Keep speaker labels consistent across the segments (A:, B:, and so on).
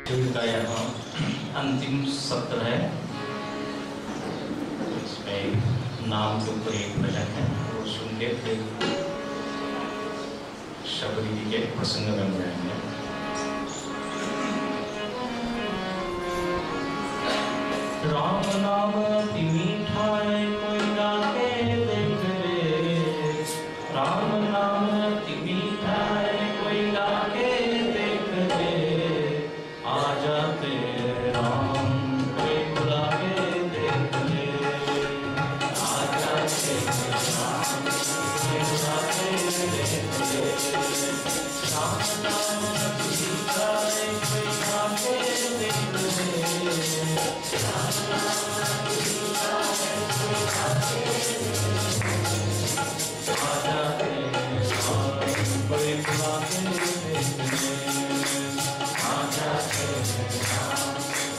A: का यहाँ अंतिम सत्र है। इसमें नाम के ऊपर एक भजन है, वो सुन के फिर शबरी जी के प्रसंग में जाएंगे। राम नाम अति मीठा है, कोई गाके देख ले। राम नाम अति मीठा है, कोई गाके देख ले। आ जाते राम, कोई बुला के देख ले। आ जाते राम, कोई बुला के देख ले। राम नाम अति मीठा है, कोई गाके देख ले। राम नाम अति मीठा है, कोई गाके देख ले। आ जाते राम, कोई बुला के देख ले। आ जाते राम,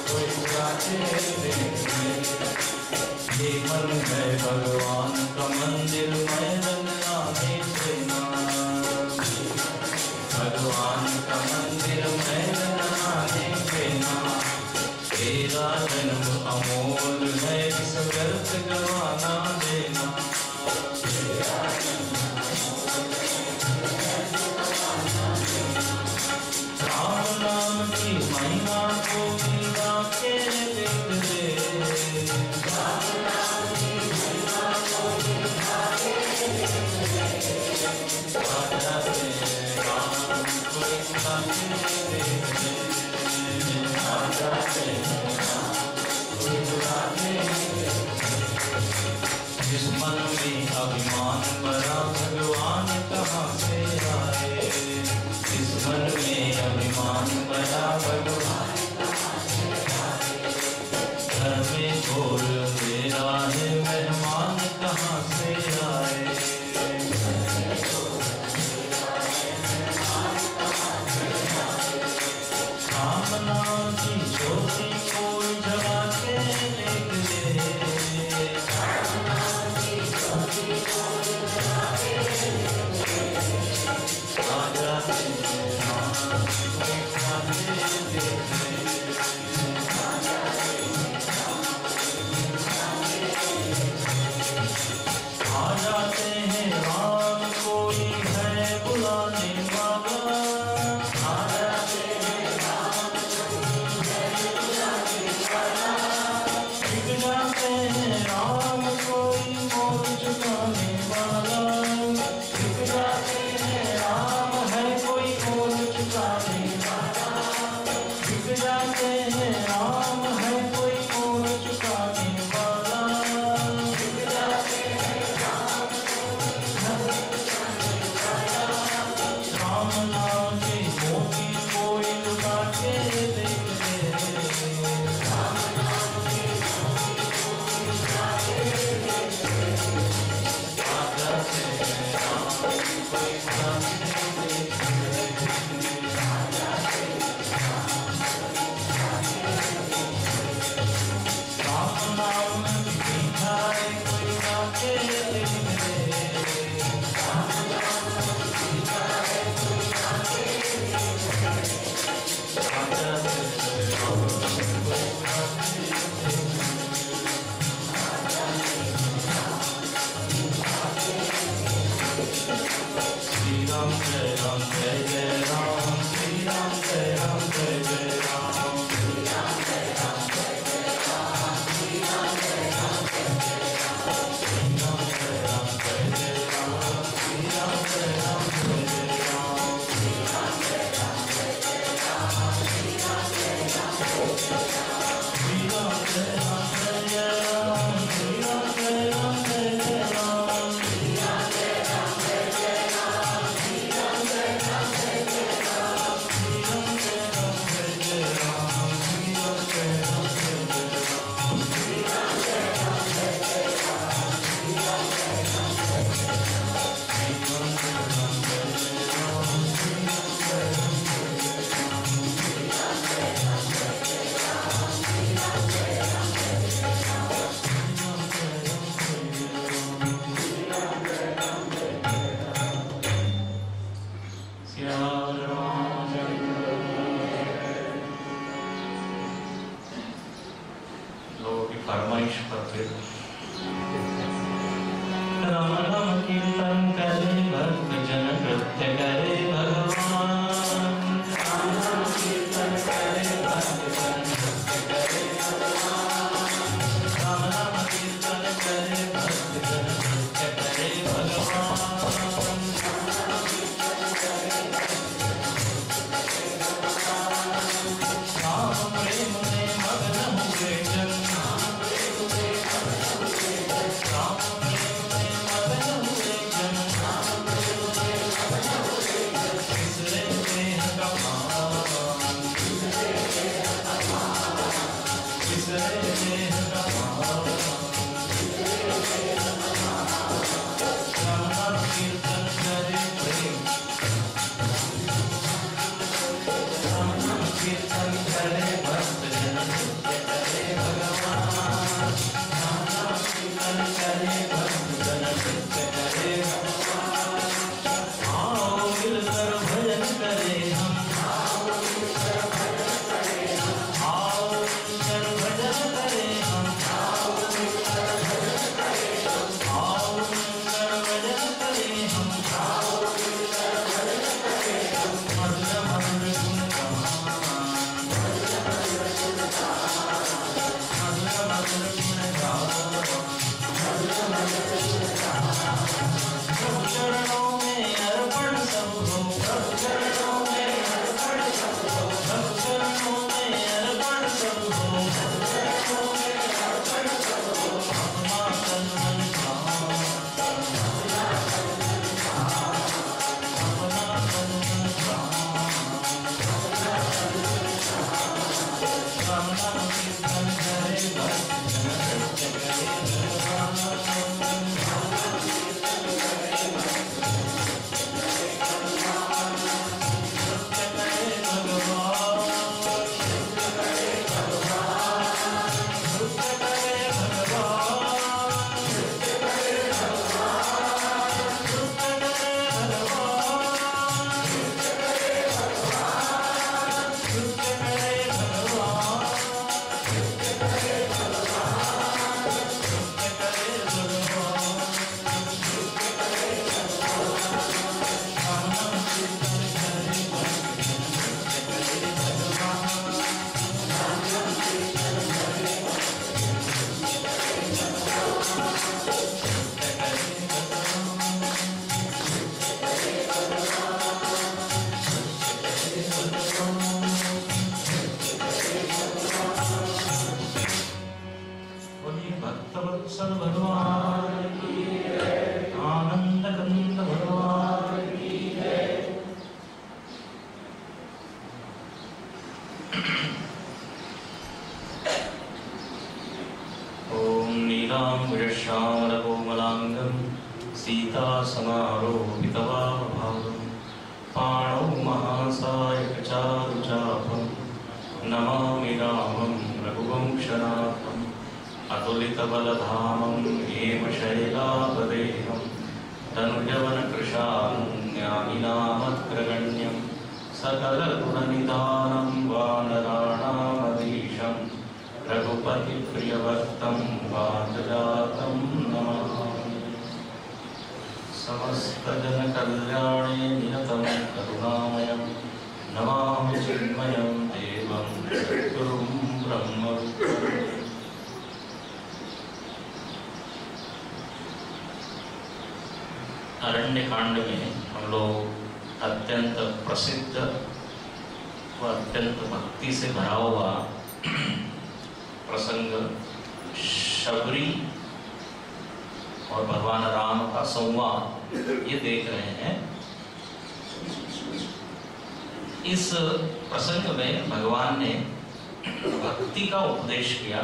A: कोई बुला के देख ले। ये मन है भगवान का मंदिर, मैं रंगना में सेना। भगवान का मंदिर मैं रंगना में सेना। तेरा जन्म अमोल है, इस व्यर्थ गवाना देना। तेरा जन्म राम नाम की महिमा को मीरा के देख ले। राम नाम की महिमा को मीरा के देख ले। आ जाते राम, कोई बुला के देख ले। आ जाते राम, कोई बुला के देख ले। जिस मन में अभिमान भरा, भगवान कहाँ से आए। जिस मन में अभिमान भरा, भगवान कहाँ से आए। घर में ढोल मेरा है, मेहमान कहाँ से आए। राम नाम की ज्योति कोई जगा के देख ले। राम नाम की ज्योति कोई जगा के देख ले। आ जाते राम, कोई बुला के देख ले। आ जाते राम, कोई बुला के देख ले। आ जाते हैं राम, कोई है बुलाने वाला। आ जाते हैं राम, कोई है बुलाने वाला। बिक जाते हैं राम, कोई मोल चुकाने वाला। बिक जाते हैं राम, है कोई मोल चुकाने वाला। बिक जाते हैं राम, है कोई मोल चुकाने वाला। बिक जाते हैं राम, राम नाम के मोती कोई लुटा के देख ले। राम नाम के मोती कोई लुटा के देख ले। आ जाते राम, कोई बुला के देख ले। आ जाते राम, राम नाम मीठा है, कोई गाके देख ले। राम नाम मीठा है, कोई गाके देख ले। आ जाते राम, कोई बुला के देख ले। आ जाते राम, बुला के देख ले। श्री राम जय राम, जय जय राम। श्री राम जय राम, जय जय राम। श्री राम जय राम, जय जय राम। श्री राम जय राम, जय जय राम। श्री राम जय राम, जय जय राम। श्री राम जय राम, जय जय राम। श्री राम जय राम, जय जय राम। श्री राम जय राम, जय जय राम। श्री राम जय राम, जय जय राम। श्री राम जय राम, जय जय राम। श्री राम जय राम, जय जय राम। श्री राम जय राम, जय जय राम। श्री राम जय राम, जय जय
B: अरण्यकांड में हम लोग अत्यंत प्रसिद्ध व अत्यंत भक्ति से भरा हुआ प्रसंग शबरी और भगवान राम का संवाद ये देख रहे हैं। इस प्रसंग में भगवान ने भक्ति का उपदेश किया।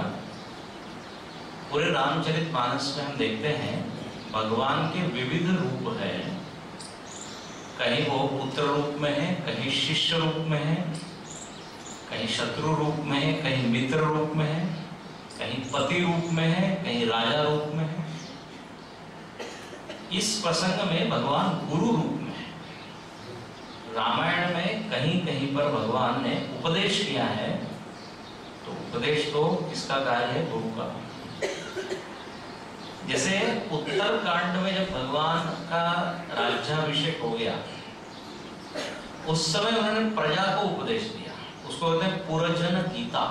B: पूरे रामचरितमानस में हम देखते हैं भगवान के विविध रूप है। कहीं वो पुत्र रूप में है, कहीं शिष्य रूप में है, कहीं शत्रु रूप में है, कहीं मित्र रूप में है, कहीं पति रूप में है, कहीं राजा रूप में है। इस प्रसंग में भगवान गुरु रूप में है। रामायण में कहीं कहीं पर भगवान ने उपदेश किया है, तो उपदेश तो किसका कार्य है? गुरु का। जैसे उत्तर कांड में जब भगवान का राज्याभिषेक हो गया, उस समय उन्होंने प्रजा को उपदेश दिया। उसको कहते हैं पुरजन गीता।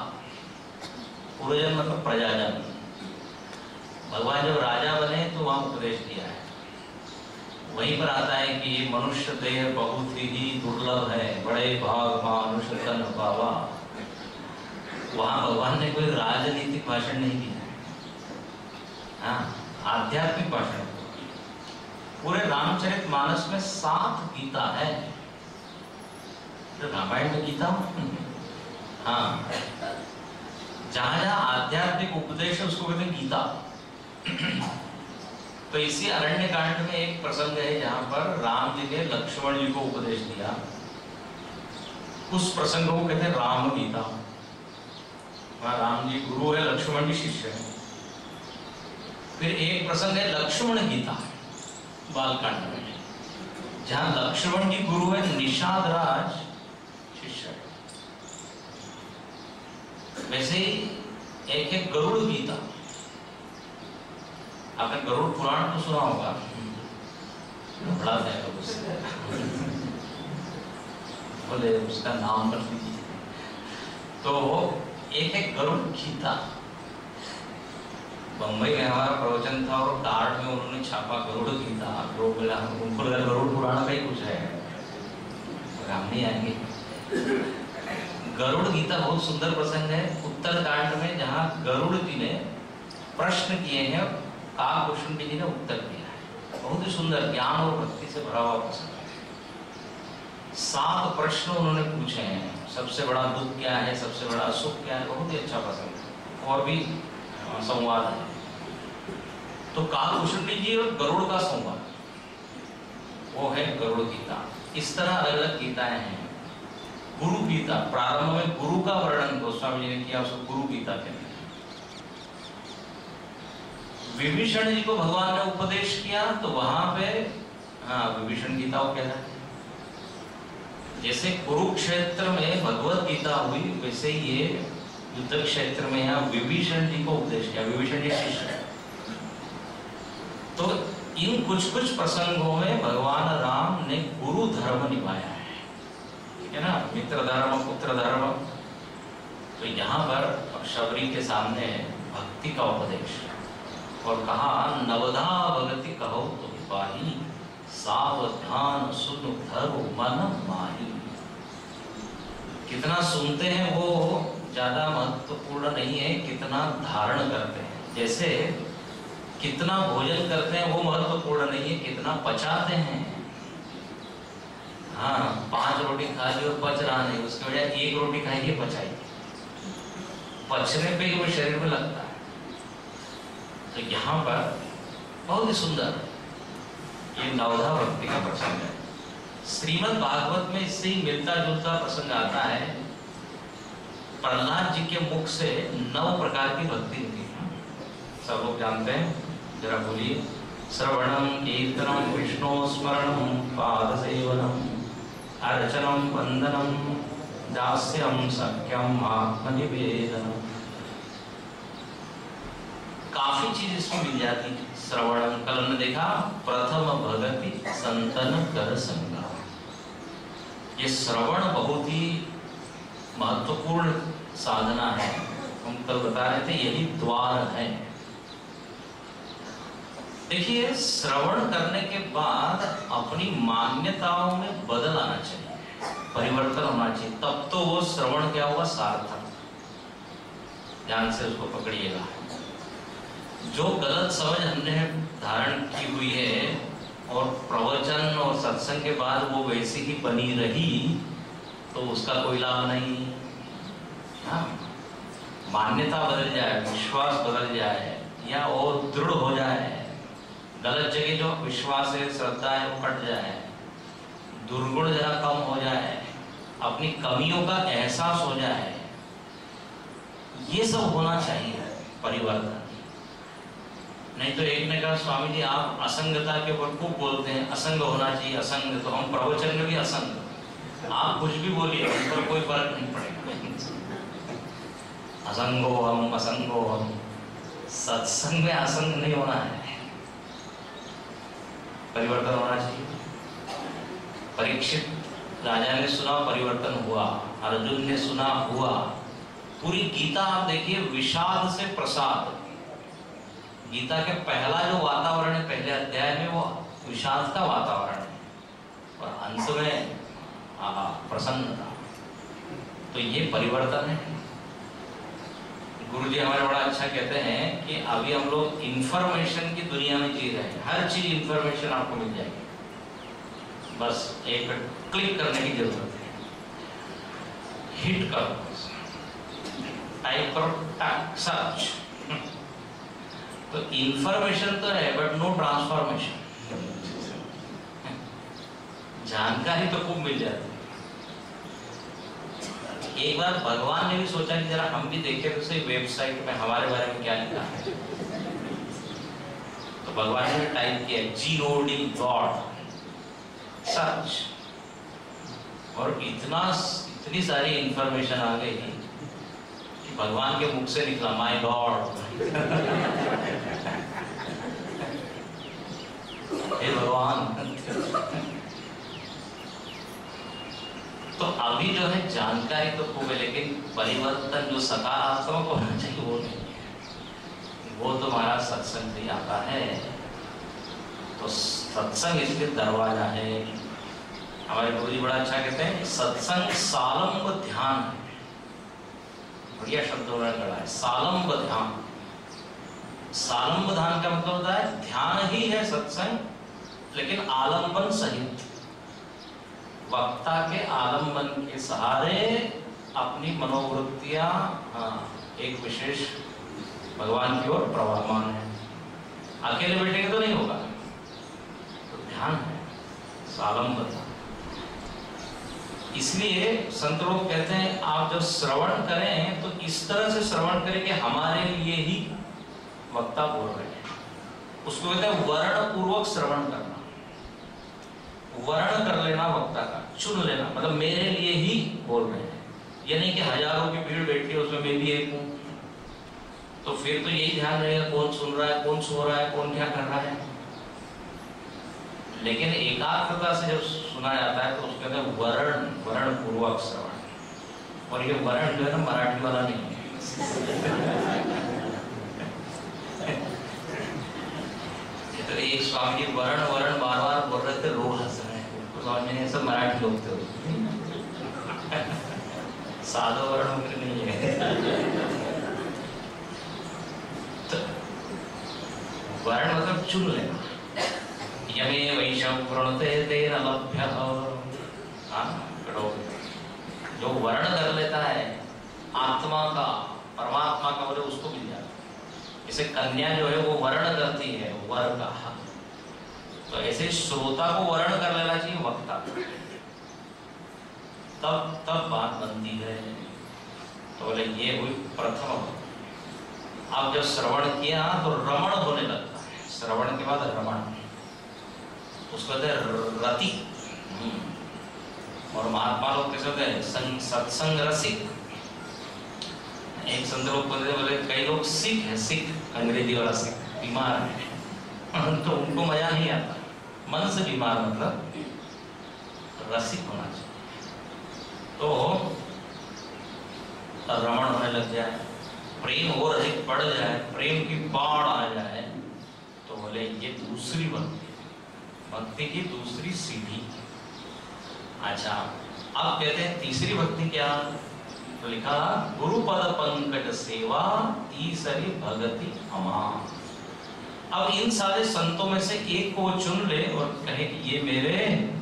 B: पुरजन मतलब प्रजाजन। भगवान जब राजा बने तो वहां उपदेश दिया है। वहीं पर आता है कि ये मनुष्य देह बहुत ही दुर्लभ है, बड़े भाग मानुष तन पावा। वहां भगवान ने कोई राजनीतिक भाषण नहीं दिया है, हाँ, आध्यात्मिक भाषण। पूरे रामचरितमानस में 7 गीता है। तो रामायण में गीता, हाँ, जहां जहां आध्यात्मिक उपदेश है उसको कहते हैं गीता। तो इसी अरण्य कांड में एक प्रसंग है जहां पर राम जी ने लक्ष्मण जी को उपदेश दिया। उस प्रसंग को कहते हैं राम गीता। वहां राम जी गुरु है, लक्ष्मण जी शिष्य है। फिर एक प्रसंग है लक्ष्मण गीता बालकांड में, जहां लक्ष्मण जी गुरु है, निषाद राज शिष्य है। वैसे ही एक है गरुड़ गीता। आपने गरुड़ पुराण तो सुना होगा, बड़ा है। उससे। बोले उसका नाम मत लीजिए। तो एक है गरुड़ गीता। बम्बई में हमारा प्रवचन था और कार्ड में उन्होंने छापा गरुड़ गीता। लोग बोला उनको लगा गरुड़ पुराण का ही कुछ है, हम नहीं आएंगे। गरुड़ गीता बहुत सुंदर प्रसंग है उत्तर कांड में, जहाँ गरुड़ जी ने प्रश्न किए हैं, काकभूषुंडी जी ने उत्तर दिया है। बहुत ही सुंदर ज्ञान और भक्ति से भरा हुआ प्रसंग है। 7 प्रश्न उन्होंने पूछे हैं। सबसे बड़ा दुख क्या है, सबसे बड़ा सुख क्या है, बहुत ही अच्छा प्रसंग है। और भी संवाद है। तो काकभूषुंडी जी और गरुड़ का संवाद, वो है गरुड़ गीता। इस तरह अलग अलग गीताएं हैं। गुरु गीता, प्रारंभ में गुरु का वर्णन गोस्वामी जी ने किया, उसको गुरु गीता कहते हैं। विभीषण जी को भगवान ने उपदेश किया, तो वहां पे विभीषण गीता वो कहता है। जैसे कुरुक्षेत्र में भगवत गीता हुई, वैसे ये युद्ध क्षेत्र में यहाँ विभीषण जी को उपदेश किया। विभीषण जी शिष्य है। तो इन कुछ कुछ प्रसंगों में भगवान राम ने गुरु धर्म निभाया है, ठीक है ना, मित्र धर्म, पुत्र धर्म। तो यहाँ पर शबरी के सामने भक्ति का उपदेश और कहा नवधा भगति कहो तो पाही, सावधान सुन धरो मन माही। कितना सुनते हैं वो ज्यादा महत्वपूर्ण नहीं है, कितना धारण करते हैं। जैसे कितना भोजन करते हैं वो महत्वपूर्ण नहीं है, कितना पचाते हैं। हाँ, 5 रोटी खा ली और पच रहा नहीं, उसके बजाय 1 रोटी खाइए, पचाइए। पचने पे ही वो शरीर में लगता है। तो यहाँ पर बहुत ही सुंदर ये नवधा भक्ति का प्रसंग है। श्रीमद् भागवत में इससे ही मिलता जुलता प्रसंग आता है। प्रहलाद जी के मुख से 9 प्रकार की भक्ति होती है, सब लोग जानते हैं, जरा बोलिए। श्रवणम कीर्तनम विष्णु स्मरणम पाद सेवनम अर्चनम वंदनम दास्यम सख्यम आत्मनिवेदनम। काफी चीज इसमें मिल जाती है। श्रवणम, कल हमने देखा प्रथम भगति संतन कर संगा। ये श्रवण बहुत ही महत्वपूर्ण साधना है। हम कल बता रहे थे यही द्वार है। देखिए, श्रवण करने के बाद अपनी मान्यताओं में बदल आना चाहिए, परिवर्तन होना चाहिए, तब तो वो श्रवण क्या होगा, सार्थक। ध्यान से उसको पकड़िएगा। जो गलत समझ हमने धारण की हुई है और प्रवचन और सत्संग के बाद वो वैसी ही बनी रही, तो उसका कोई लाभ नहीं। हाँ, मान्यता बदल जाए, विश्वास बदल जाए या और दृढ़ हो जाए, गलत जगह जो विश्वास है, श्रद्धा है, वो कट जाए, दुर्गुण जरा कम हो जाए, अपनी कमियों का एहसास हो जाए, ये सब होना चाहिए परिवर्तन। नहीं तो एक ने कहा, स्वामी जी आप असंगता के ऊपर खूब बोलते हैं, असंग होना चाहिए, असंग। तो हम प्रवचन में भी असंग, आप कुछ भी बोलिए, उन पर कोई फर्क नहीं पड़ेगा। असंगो हम, असंगो हम। सत्संग में असंग नहीं होना है, परिवर्तन होना चाहिए। परीक्षित राजा ने सुना, परिवर्तन हुआ। अर्जुन ने सुना, हुआ। पूरी गीता आप देखिए, विषाद से प्रसाद। गीता के पहला जो वातावरण है, पहले अध्याय में, वो विषाद का वातावरण है और अंत में प्रसन्नता। तो ये परिवर्तन है। गुरु जी हमारे बड़ा अच्छा कहते हैं कि अभी हम लोग इंफॉर्मेशन की दुनिया में जी रहे हैं। हर चीज इंफॉर्मेशन आपको मिल जाएगी, बस एक क्लिक करने की जरूरत है। हिट करो, टाइप करो, टक, सर्च। तो इंफॉर्मेशन तो है, बट नो ट्रांसफॉर्मेशन। जानकारी तो खूब मिल जाती है। एक बार भगवान ने भी सोचा कि जरा हम भी देखें तो सही वेबसाइट में हमारे बारे में क्या लिखा है। तो भगवान ने टाइप किया GOD गॉड, सर्च, और इतनी सारी इंफॉर्मेशन आ गई कि भगवान के मुख से निकला माय गॉड। हे भगवान, तो अभी जो है जानकारी तो खूब है, लेकिन परिवर्तन जो सकारात्मक होना चाहिए वो नहीं है। वो तो हमारा सत्संग से आता है। तो सत्संग इसके दरवाजा है। हमारे गुरु जी बड़ा अच्छा कहते हैं, सत्संग सालंब ध्यान है। बढ़िया शब्द उन्होंने गढ़ा है, सालंब ध्यान। सालंब ध्यान का मतलब होता है ध्यान ही है सत्संग, लेकिन आलंबन सहित, वक्ता के आलंबन के सहारे अपनी मनोवृत्तियां एक विशेष भगवान की ओर प्रवाहमान है। अकेले बैठेंगे तो नहीं होगा, तो ध्यान है सालंब ध्यान। इसलिए संत लोग कहते हैं आप जब श्रवण करें तो इस तरह से श्रवण करें कि हमारे लिए ही वक्ता बोल रहे हैं। उसको कहते हैं वर्ण पूर्वक श्रवण करना। वर्ण कर लेना वक्ता का, चुन लेना, मतलब मेरे लिए ही बोल रहे हैं। ये नहीं कि हजारों की भीड़ बैठी है उसमें मैं भी एक हूं, तो फिर तो यही ध्यान रहेगा कौन सुन रहा है, कौन सो रहा है, कौन क्या कर रहा है। लेकिन एकाग्रता से जब सुना जाता है तो उसके अंदर वर्ण पूर्वक श्रवण। और ये वर्ण जो है ना मराठी वाला नहीं है। तो एक स्वामी जी वर्ण बार बार बोल रहे थे, रो हंस रहे हैं, उनको समझ में नहीं, सब मराठी लोग थे। साधो वर्ण मुख्य नहीं है। तो वर्ण मतलब चुन लेना। यमे वैशम प्रणते तेन लभ्य। जो वर्ण कर लेता है आत्मा का, परमात्मा का, बोले उसको मिल जाता है। जैसे कन्या जो है वो वर्ण करती है वर का, तो ऐसे श्रोता को वर्ण कर लेना चाहिए वक्ता, तब बात बनती है। तो बोले ये हुई प्रथम। अब जब श्रवण किया तो रमण होने लगता है। श्रवण के बाद रमण, उसको कहते हैं रति। और महात्मा लोग कैसे होते हैं, सत्संग रसिक। एक संत लोग बोले कई लोग सिख है, सिख अंग्रेजी वाला सिख, बीमार है तो उनको मजा नहीं आता। मन से बीमार मतलब रसिक होना चाहिए। तो रमण होने लग जाए, प्रेम और अधिक बढ़ जाए, प्रेम की बाढ़ आ जाए, तो बोले ये दूसरी भक्ति की दूसरी सीढ़ी। अच्छा, अब कहते हैं तीसरी भक्ति क्या? तो लिखा गुरुपद पंकज सेवा तीसरी भगति अमा। अब इन सारे संतों में से एक को चुन ले और कहे कि ये मेरे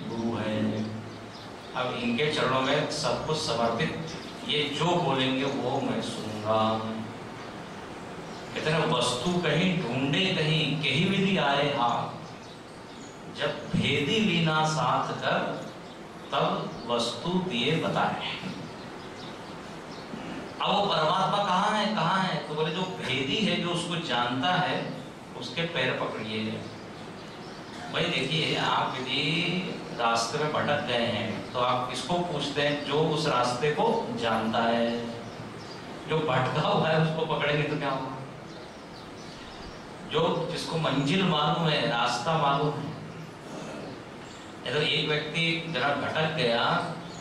B: गुरु हैं। अब इनके चरणों में सब कुछ समर्पित, ये जो बोलेंगे वो मैं सुनूंगा। कहते हैं वस्तु कहीं ढूंढे कहीं विधि आए हाथ, जब भेदी लीना साथ कर तब वस्तु दिए बताए। अब वो परमात्मा कहाँ है? तो बोले जो भेदी है, जो उसको जानता है, उसके पैर पकड़िए। भाई देखिए, आप यदि रास्ते में भटक गए हैं तो आप किसको पूछते हैं? जो उस रास्ते को जानता है। जो भटका हुआ है उसको पकड़ेंगे तो क्या होगा? जो जिसको मंजिल मालूम है, रास्ता मालूम है। तो एक व्यक्ति जरा भटक गया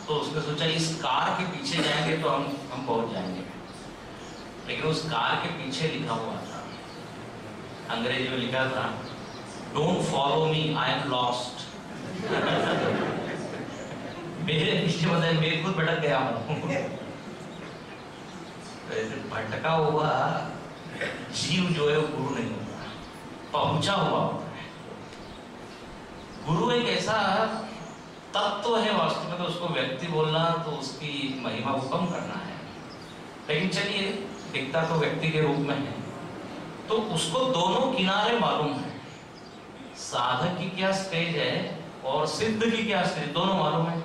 B: तो उसने सोचा इस कार के पीछे जाएंगे तो हम पहुंच जाएंगे, लेकिन उस कार के पीछे लिखा हुआ था, अंग्रेजी में लिखा था, don't follow me, I am lost. मेरे पीछे मतलब मैं खुद भटक गया हूं। तो ऐसे भटका हुआ जीव जो है वो गुरु नहीं होता, पहुंचा हुआ होता है। गुरु एक ऐसा तत्व है वास्तव में, तो उसको व्यक्ति बोलना तो उसकी महिमा को कम करना है। लेकिन चलिए, दिखता तो व्यक्ति के रूप में है, तो उसको दोनों किनारे मालूम है। साधक की क्या स्टेज है और सिद्ध की क्या स्टेज, दोनों मालूम है।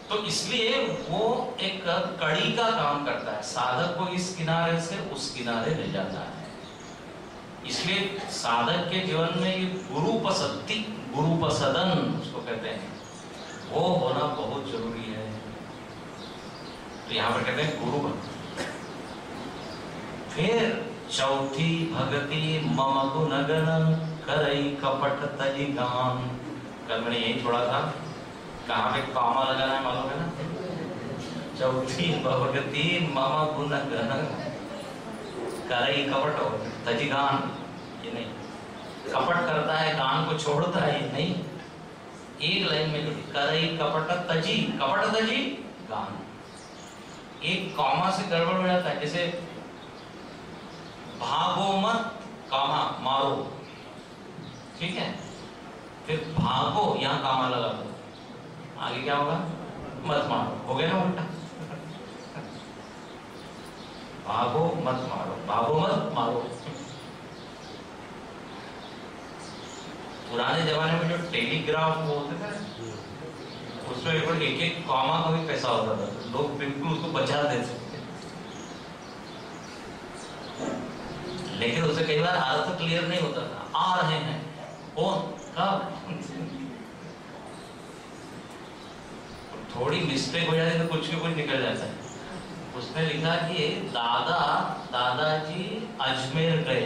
B: तो इसलिए वो एक कड़ी का काम करता है, साधक को इस किनारे से उस किनारे ले जाता है। इसलिए साधक के जीवन में ये गुरुपसक्ति, गुरुपसदन उसको कहते हैं, वो होना बहुत जरूरी है। तो यहाँ पर कहते हैं गुरु भक्ति। फिर चौथी भगति मम गुणगन करई कपट तजि गान। कल मैंने यही छोड़ा था कहाँ पे कॉमा लगाना है मालूम है ना? चौथी भगवती मम गुण गण करई कपट तजी गान, ये नहीं, कपट करता है गान को छोड़ता है, ये नहीं, एक लाइन में लिखी करई कपट तजी, कपट तजी गान। एक कॉमा से गड़बड़ हो जाता है, जैसे भागो मत कामा मारो, ठीक है, फिर भागो यहां कामा लगा दो, आगे क्या होगा? मत मारो, हो गया ना उल्टा। भागो मत मारो, भागो मत मारो। पुराने जमाने में जो टेलीग्राफ होते थे उसमें एक एक कॉमा का भी पैसा होता था, लोग बिल्कुल उसको बचा देते, लेकिन उसे कई बार अर्थ क्लियर नहीं होता था। आ रहे हैं कौन कब, थोड़ी मिस्टेक हो जाती तो कुछ के कुछ निकल जाता है। उसने लिखा कि दादाजी अजमेर गए,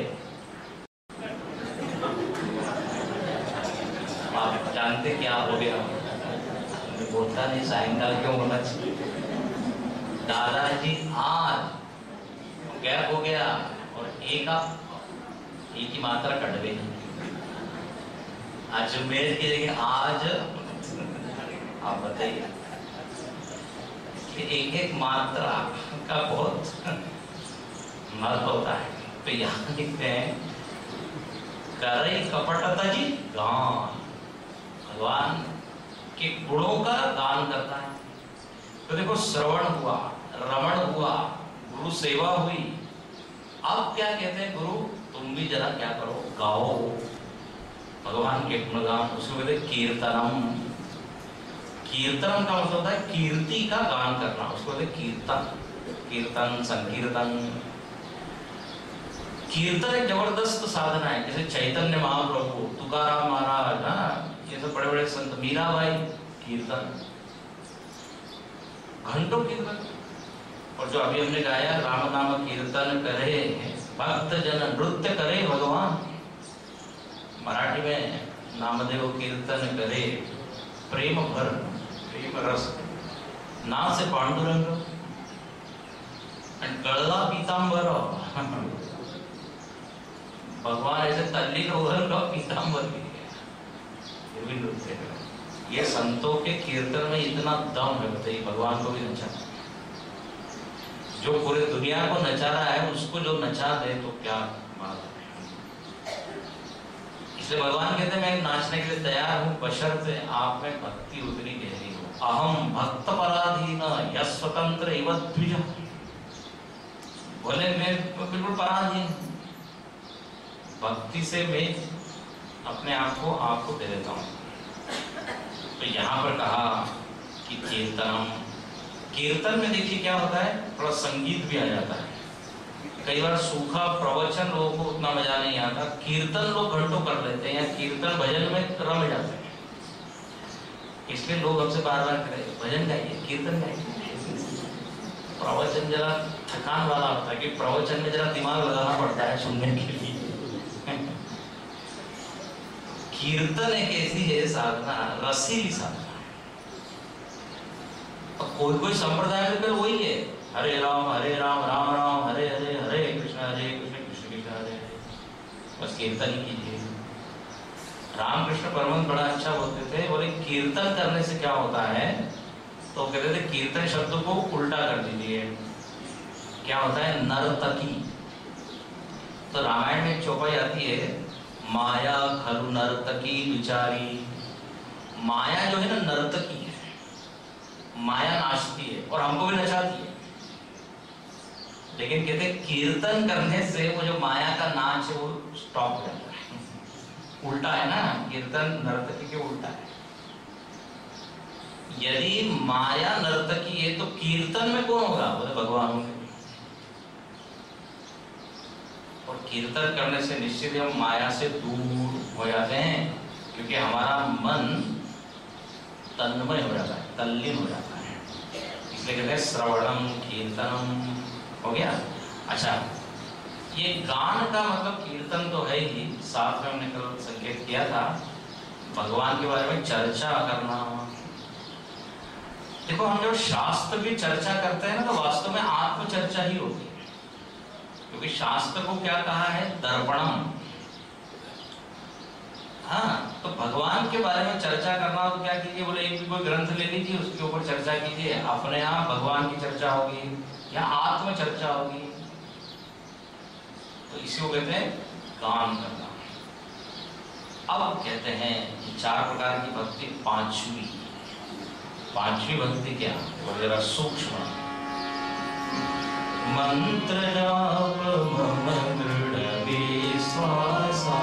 B: आप जानते क्या हो गया? बोलता नहीं सायंकाल क्यों होना चाहिए। दादाजी आज गैप हो गया और एक ही मात्रा कट गई, अजमेर की जगह आज। आप बताइए, एक एक मात्रा का बहुत महत्व होता है। तो यहाँ लिखते हैं करई कपटता जी गान, भगवान के गुणों का गान करता है। तो देखो श्रवण हुआ, रमण हुआ, गुरु सेवा हुई, अब क्या कहते हैं गुरु तुम भी जरा क्या करो, गाओ भगवान के गुणगान। उसको कहते हैं कीर्तनम। कीर्तन का मतलब होता है कीर्ति का गान करना, उसको कहते हैं कीर्तन, कीर्तन संकीर्तन। कीर्तन एक जबरदस्त साधना है, जैसे चैतन्य महाप्रभु, तुकाराम महाराज, ये सब बड़े बड़े संत, मीराबाई, कीर्तन, घंटों कीर्तन। और जो अभी हमने गाया राम नाम कीर्तन करे भक्त जन नृत्य करे भगवान, मराठी में नामदेव कीर्तन करे प्रेम भर प्रेम रस ना से पांडुरंग गळला पीतांबर। भगवान ऐसे तल्लीन होकर का पीतांबर भी नृत्य करे। ये संतों के कीर्तन में इतना दम है, बताइए भगवान को भी नचा, जो पूरे दुनिया को नचा रहा है उसको जो नचा दे तो क्या बात है। इसलिए भगवान कहते हैं मैं नाचने के लिए तैयार हूं, बशर्ते आप में भक्ति उतनी गहरी हो। अहम भक्त पराधीन यस स्वतंत्र इव द्विज, बोले मैं बिल्कुल पराधीन, भक्ति से मैं अपने आप को दे देता हूं। तो यहाँ पर कहा कि कीर्तनम, कीर्तन में देखिए क्या होता है, थोड़ा संगीत भी आ जाता है। कई बार सूखा प्रवचन लोगों को उतना मजा नहीं आता, कीर्तन लोग घंटों कर लेते हैं या कीर्तन भजन में रम जाते हैं। इसलिए लोग हमसे बार बार करें भजन गाइए, कीर्तन गाइए। प्रवचन जरा थकान वाला होता है कि प्रवचन में जरा दिमाग लगाना पड़ता है सुनने के लिए। कीर्तन एक ऐसी है साधना, रसीली साधना। कोई कोई संप्रदाय में फिर वही है, हरे राम राम राम हरे हरे, हरे कृष्ण कृष्ण कृष्ण हरे हरे, बस कीर्तन ही कीजिए। रामकृष्ण परमहंस बड़ा अच्छा बोलते थे, बोले कीर्तन करने से क्या होता है, तो कहते थे कीर्तन शब्द को उल्टा कर दीजिए, क्या होता है नर्तकी। तो रामायण में एक चौपाई आती है, माया खरु नर्तकी विचारी। माया जो है ना नर्तकी है, माया नाचती है और हमको भी नचाती है, लेकिन कहते कीर्तन करने से वो जो माया का नाच है वो स्टॉप हो जाता है। उल्टा है ना, कीर्तन नर्तकी के उल्टा है। यदि माया नर्तकी है तो कीर्तन में कौन होगा, बोले भगवान होंगे। और कीर्तन करने से निश्चित हम माया से दूर हो जाते हैं, क्योंकि हमारा मन तन्मय हो जाता है, तल्लीन हो जाता है। इसलिए कहते हैं श्रवणम कीर्तनम, हो गया। अच्छा, ये गान का मतलब कीर्तन तो है ही, साथ में हमने कल संकेत किया था भगवान के बारे में चर्चा करना, देखो, हम जब शास्त्र की चर्चा करते हैं ना, तो वास्तव में आत्मचर्चा ही होती है, क्योंकि शास्त्र को क्या कहा है? दर्पणम। हाँ, तो भगवान के बारे में चर्चा करना हो तो क्या कीजिए? बोले एक भी कोई ग्रंथ ले लीजिए, उसके ऊपर चर्चा कीजिए, अपने आप भगवान की चर्चा होगी या आत्म चर्चा होगी। तो इसी को कहते हैं गान करना। अब कहते हैं कि 4 प्रकार की भक्ति, पांचवी भक्ति क्या? वो जरा सूक्ष्म। मंत्र जाप मम दृढ़ विश्वासा,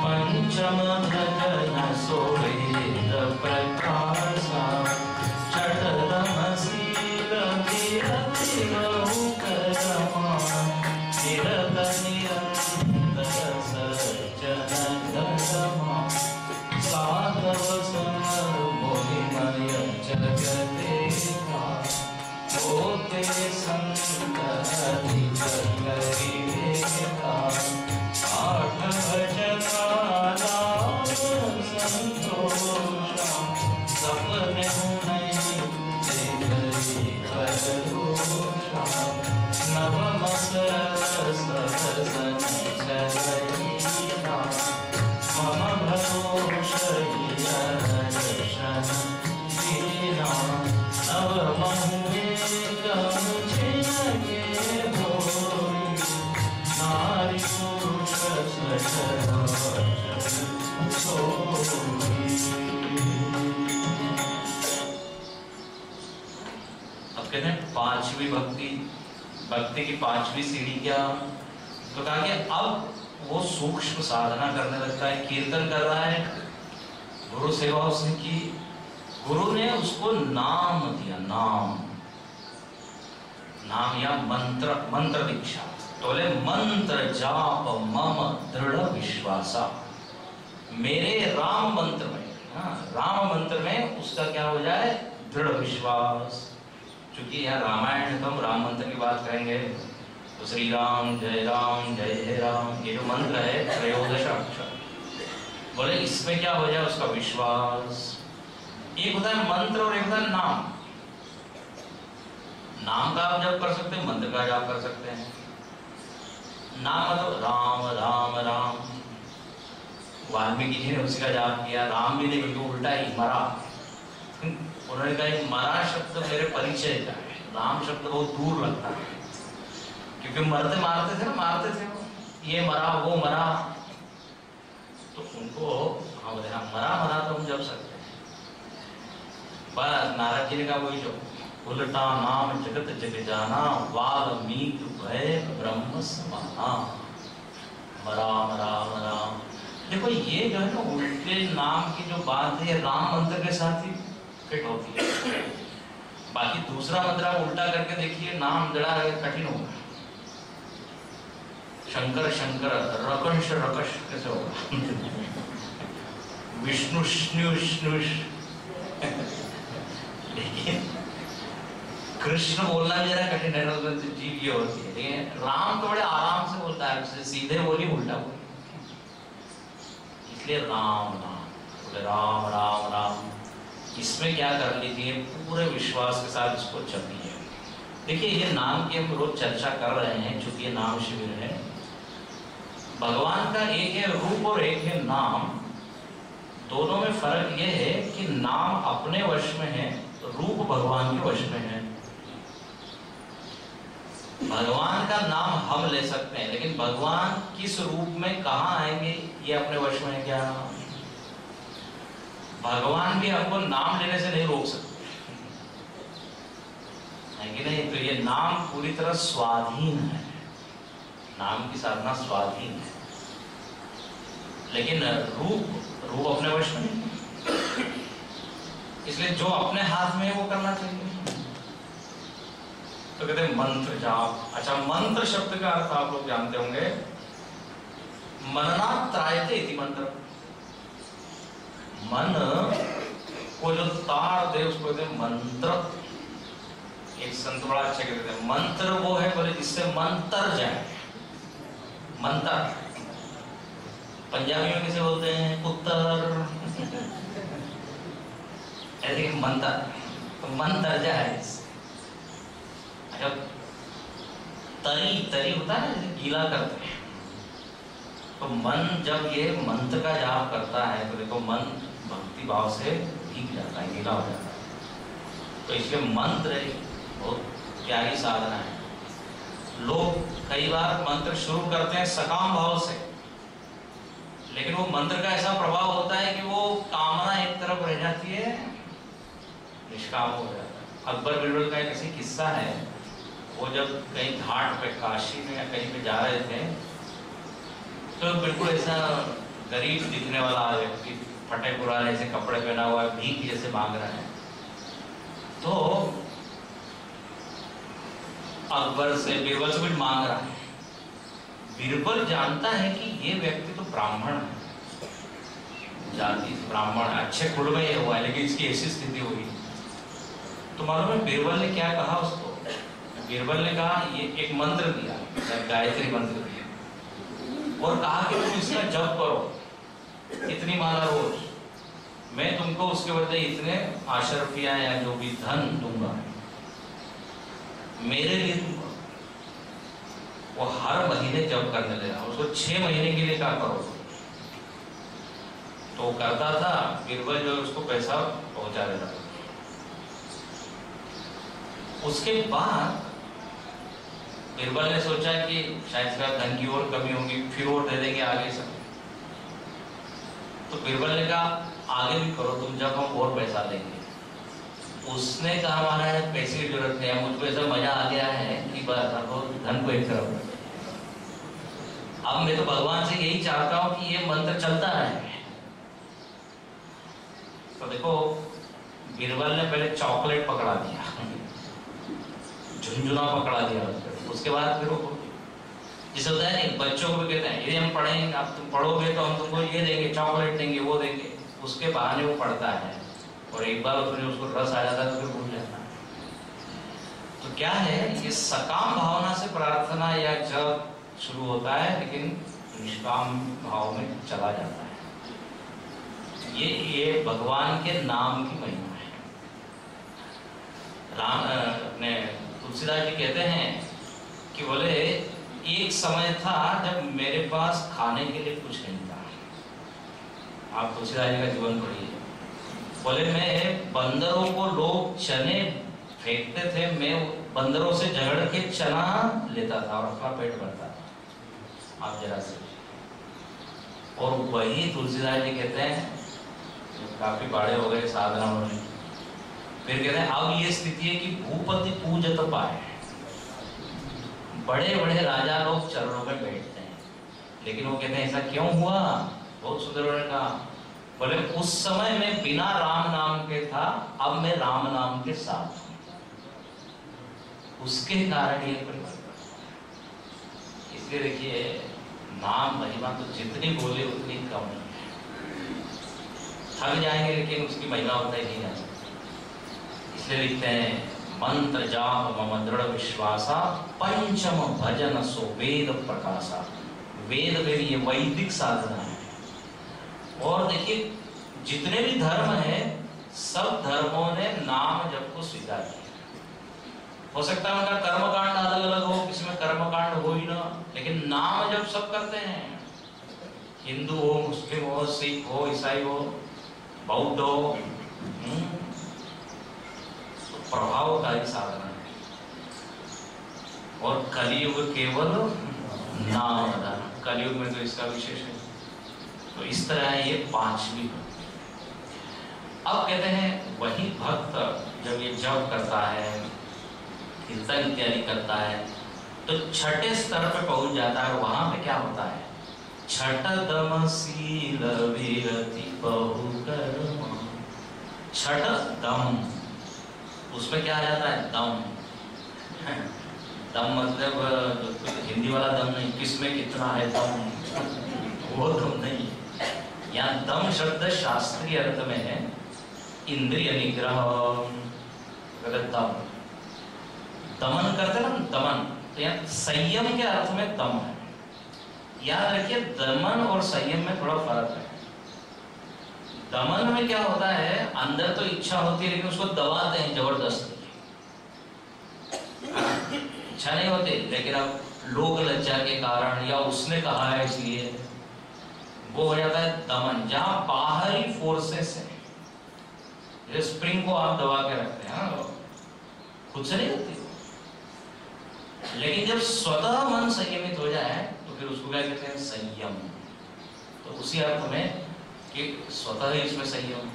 B: पंचम भजन सोवेद प्रकाशा, चटरम शील विरति बहुकरमा, निरत निरंतर सज्जन धर्मा, साधव समर मोहिमय जगतेका, होते संत अधिक करिवेका, आठ भजना नाम संतोषा, सपने नहीं देखी भरोसा, नवम सरसन चलैया, मम भरोषया दर्शन दीना, नवमहुए मुझे लगे भोरी, नारी पुरुष सचराचर सोई। अब कहते हैं पांचवी भक्ति की 5वीं सीढ़ी क्या? तो कहा कि अब वो सूक्ष्म साधना करने लगता है, कीर्तन कर रहा है, गुरु सेवा उसने की, गुरु ने उसको नाम दिया, नाम या मंत्र दीक्षा। तो बोले मंत्र जाप मम दृढ़ विश्वासा, मेरे राम मंत्र में, राम मंत्र में उसका क्या हो जाए? दृढ़ विश्वास। चूंकि यहाँ रामायण में हम राम मंत्र की बात करेंगे तो श्री राम जय जय राम, ये जो मंत्र है 13 अक्षर, बोले इसमें क्या हो जाए? उसका विश्वास। एक होता है मंत्र और एक होता है नाम। नाम का आप जप कर सकते हैं, मंत्र का जाप कर सकते हैं। नाम मतलब राम राम राम, वाल्मीकि जी ने उसका जाप किया, राम भी नहीं बिल्कुल उल्टा ही मरा। उन्होंने कहा मरा शब्द मेरे परिचय का है, राम शब्द बहुत दूर लगता है, क्योंकि मरते मारते थे वो, ये मरा वो मरा, तो उनको हाँ बोले हाँ मरा तो हम जप सकते हैं। बस नारद जी ने कहा वही जो उल्टा नाम जगत जग जाना, वाल्मीकि भय ब्रह्म समाना, मरा। देखो ये जो है ना उल्टे नाम की जो बात है, राम मंत्र के साथ ही फिट होती है। बाकी दूसरा मंत्र आप उल्टा करके देखिए, नाम जड़ा कठिन होगा। शंकर शंकर, रकश रकश कैसे होगा? विष्णु स्नुष। लेकिन कृष्ण बोलना जरा कठिन है ना, जीव ये होती है। लेकिन राम तो बड़े आराम से बोलता है, सीधे बोली उल्टा बोली, इसलिए राम बोले राम राम राम। इसमें क्या कर लीजिए, पूरे विश्वास के साथ इसको जपिए। देखिए ये नाम की हम रोज चर्चा कर रहे हैं, चूंकि ये नाम शिविर है। भगवान का एक है रूप और एक है नाम, दोनों में फर्क ये है कि नाम अपने वश में है, रूप भगवान के वश में है। भगवान का नाम हम ले सकते हैं, लेकिन भगवान किस रूप में कहाँ आएंगे ये अपने वश में है क्या? भगवान भी हमको नाम लेने से नहीं रोक सकते, है कि नहीं? तो ये नाम पूरी तरह स्वाधीन है, नाम की साधना स्वाधीन है, लेकिन रूप अपने वश में नहीं। इसलिए जो अपने हाथ में है वो करना चाहिए। तो कहते हैं मंत्र जाप। अच्छा, मंत्र शब्द का अर्थ आप लोग जानते होंगे, मननात् त्रायते इति मंत्र। मन को जो तार दे उसको कहते हैं मंत्र। एक संत बड़ा अच्छा कहते हैं मंत्र वो है बोले जिससे मन तर जाए। मंत्र पंजाबी में किसे बोलते हैं? पुत्र। ऐसे मंत्र तो मन दर्जा है इससे। अच्छा, तरी होता है ना, जैसे गीला करते हैं, तो मन जब ये मंत्र का जाप करता है तो देखो मन भक्ति भाव से भीग जाता है, गीला हो जाता है। तो इसलिए मंत्र बहुत प्यारी साधना है। लोग कई बार मंत्र शुरू करते हैं सकाम भाव से, लेकिन वो मंत्र का ऐसा प्रभाव होता है कि वो कामना एक तरफ रह जाती है, निष्काम हो जाता है। अकबर बिरबल का एक ऐसी किस्सा है, वो जब कहीं घाट पे काशी में या कहीं पे जा रहे थे तो बिल्कुल ऐसा गरीब दिखने वाला व्यक्ति, फटे पुराने ऐसे कपड़े पहना हुआ है, भीख जैसे मांग रहा है। तो अकबर से बीरबल से कुछ मांग रहा है। बीरबल जानता है कि ये व्यक्ति तो ब्राह्मण है, जाति ब्राह्मण है, अच्छे कुल में ये हुआ है, लेकिन इसकी ऐसी स्थिति हुई। तो मालूम है बीरबल ने क्या कहा उसको? बीरबल ने कहा, ये एक मंत्र दिया, गायत्री मंत्र दिया, और कहा कि तुम इसका जप करो, इतनी माला रोज, मैं तुमको उसके बदले इतने आशर्फिया या जो भी धन दूंगा, मेरे लिए दूंगा। वो हर महीने जप करने लगा, उसको 6 महीने के लिए क्या करो। तो वो करता था, बीरबल जो उसको पैसा पहुंचा देता था। उसके बाद बीरबल ने सोचा कि शायद इसका धन की और कमी होगी, फिर और दे देंगे आगे सब। तो बीरबल ने कहा आगे भी करो तुम, जब हम और पैसा देंगे। उसने कहा हमारा पैसे की जरूरत नहीं है, मुझको ऐसा मजा आ गया है कि बस धन को एक तरफ, अब मैं तो भगवान से यही चाहता हूं कि ये मंत्र चलता रहे। तो देखो बीरबल ने पहले चॉकलेट पकड़ा दिया, झुंझुना पकड़ा दिया, उसके बाद फिर वो जैसे होता है नहीं, बच्चों को कहते हैं यदि हम पढ़ेंगे, अब तुम पढ़ोगे तो हम तुमको ये देंगे, चॉकलेट देंगे, वो देंगे। उसके बहाने वो पढ़ता है, और एक बार उसको रस आ जाता है तो फिर भूल जाता है। तो क्या है, ये सकाम भावना से प्रार्थना या जप शुरू होता है, लेकिन निष्काम भाव में चला जाता है। ये भगवान के नाम की महिमा है। राम अपने तुलसीदास जी कहते हैं कि बोले एक समय था जब मेरे पास खाने के लिए कुछ नहीं था। आप तुलसीदास जी का जीवन पढ़िए। बोले मैं बंदरों को, लोग चने फेंकते थे, मैं बंदरों से झगड़ के चना लेता था और अपना पेट भरता था। आप जरा से, और वही तुलसीदास जी कहते हैं, काफी बड़े हो गए साधना में, फिर कहते हैं अब ये स्थिति है कि भूपति पूजत पाए। बड़े बड़े राजा लोग चरणों में बैठते हैं, लेकिन वो कहते हैं ऐसा क्यों हुआ? बहुत सुंदर उन्होंने कहा, बोले उस समय मैं बिना राम नाम के था, अब मैं राम नाम के साथ हूं, उसके कारण ये परिवर्तन। इसलिए देखिए नाम महिमा तो जितनी बोले उतनी कम है। थक जाएंगे लेकिन उसकी महिमा उतना ही नहीं जा सकती। इसलिए लिखते हैं मंत्र जाप मम दृढ़ विश्वासा, पंचम भजन सो वेद प्रकाशा। वेद में भी ये वैदिक साधना है। और देखिए जितने भी धर्म है, सब धर्मों ने नाम जप को स्वीकार किया। हो सकता है उनका कर्मकांड अलग अलग हो, किसी में कर्मकांड हो ही ना, लेकिन नाम जप सब करते हैं। हिंदू हो, मुस्लिम हो, सिख हो, ईसाई हो, बौद्ध हो, प्रभावकारी साधना है। और कलियुग केवल नाम आधार, कलियुग में तो इसका विशेष है। तो इस तरह है ये 5वीं भक्ति। अब कहते हैं वही भक्त जब ये जप करता है, कीर्तन इत्यादि करता है, तो 6ठे स्तर पे पहुंच जाता है। वहां पे क्या होता है? छठदम शील विरति बहु कर्म। छठ दम, उसमें क्या आ जाता है? दम। दम मतलब हिंदी वाला दम नहीं, किसमें कितना है दम, वो दम नहीं। यहाँ दम शब्द शास्त्रीय अर्थ में है इंद्रिय निग्रह, दम, दमन करते ना, दमन। तो यहाँ संयम के अर्थ में दम है। याद रखिए दमन और संयम में थोड़ा फर्क है। दमन में क्या होता है, अंदर तो इच्छा होती है लेकिन उसको दबाते हैं जबरदस्ती। इच्छा नहीं होती लेकिन अब लोक लज्जा के कारण या उसने कहा है इसलिए वो हो जाता है दमन। जहां बाहरी फोर्सेस है, जैसे स्प्रिंग को आप दबा के रखते हैं, खुद से नहीं होती। लेकिन जब स्वतः मन संयमित हो जाए तो फिर उसको क्या कहते हैं, संयम। तो उसी अर्थ में कि स्वतः ही इसमें संयम।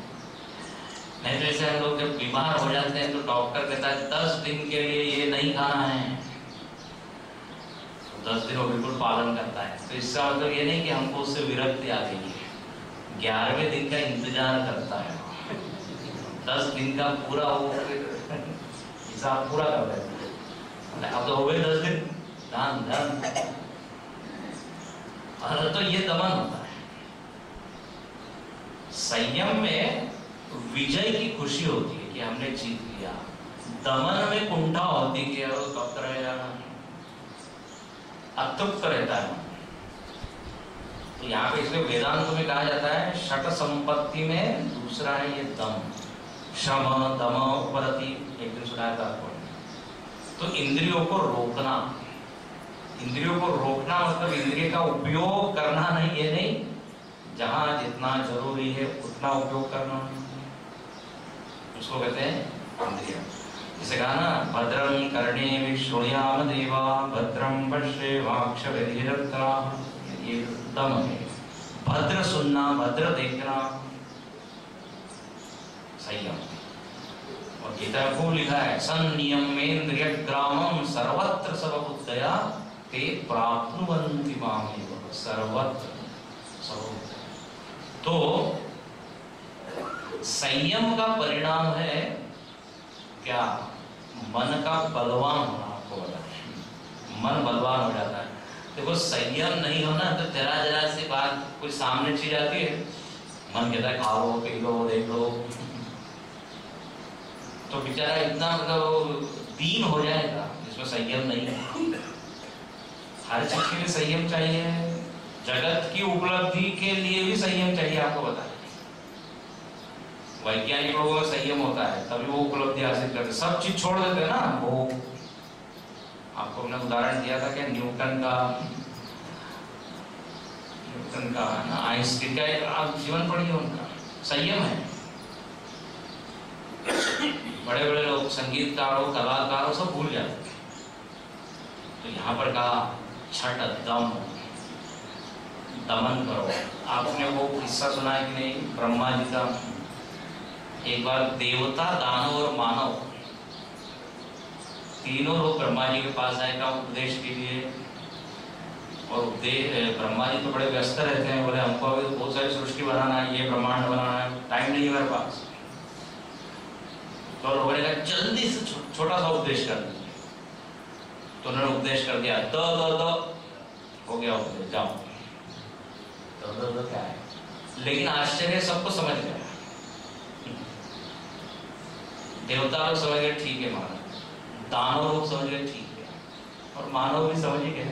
B: नहीं तो जैसे हम लोग जब बीमार हो जाते हैं तो डॉक्टर कहता है 10 दिन के लिए ये नहीं खाना है, तो 10 दिन वो बिल्कुल पालन करता है। तो इसका मतलब ये नहीं कि हमको उससे विरक्ति आ गई है, 11वें दिन का इंतजार करता है, 10 दिन का पूरा वो हिसाब पूरा कर देता है। अब तो हो गए 10 दिन, दान दान। और तो ये दमन होता है। संयम में विजय की खुशी होती है कि हमने जीत लिया। दमन में कुंठा होती है कि यार कब रह जाना, अतृप्त रहता है। तो यहाँ पे इसलिए वेदांत में कहा जाता है षट संपत्ति में दूसरा है ये दम, शम दम उपरति। एक दिन सुनाया था आपको। तो इंद्रियों को रोकना, इंद्रियों को रोकना मतलब इंद्रिय का उपयोग करना नहीं, ये नहीं, जहां जितना जरूरी है उतना उपयोग करना, उसको कहते हैं इंद्रिय। जैसे कहा ना, भद्रं कर्णेभिः शृणुयाम देवा भद्रं पश्येमाक्षभिर्यजत्राः, ये दम है। भद्र सुनना, भद्र देखना, संयम। और गीता में खूब लिखा है संयमेन्द्रिय ग्रामं सर्वत्र सर्वबुद्धया ते प्राप्नुवन्ति मामेव सर्वत्र सर्वबुद्धया। तो संयम का परिणाम है क्या, मन का बलवान होना। आपको बता, मन बलवान हो जाता है। देखो संयम नहीं होना तो जरा जरा सी बात कोई सामने चीज आती है, मन कहता है खा लो, पी लो, देख लो, तो बेचारा इतना मतलब दीन हो जाएगा जिसमें संयम नहीं है। हर चीज के लिए संयम चाहिए, जगत की उपलब्धि के लिए भी संयम चाहिए। आपको बता, वैज्ञानिक लोगों में संयम होता है तभी वो उपलब्धि हासिल करते, सब चीज छोड़ देते हैं ना। वो आपको हमने उदाहरण दिया था क्या, न्यूटन का ना, आइंस्टीन का, आप जीवन पढ़िए, उनका संयम है। बड़े बड़े लोग संगीतकारों कलाकारों सब भूल जाते हैं। तो यहाँ पर कहा छठ दम, दमन करो। आपने वो किस्सा सुना है कि नहीं, ब्रह्मा जी का। एक बार देवता, दानव और मानव तीनों लोग ब्रह्मा जी के पास आए का उपदेश के लिए। और ब्रह्मा जी तो बड़े व्यस्त रहते हैं, बोले हमको अभी बहुत सारी सृष्टि बनाना है, ये ब्रह्मांड बनाना है, टाइम नहीं है मेरे पास। तो लोगों ने कहा जल्दी से छोटा सा उपदेश कर दीजिए। तो उन्होंने उपदेश कर दिया, दो हो गया उपदेश, जाओ। दो क्या है, लेकिन आश्चर्य सबको समझ गया। देवता लोग समझ गए ठीक है महाराज, दानव लोग समझ गए ठीक है, और मानव भी समझ ही गए।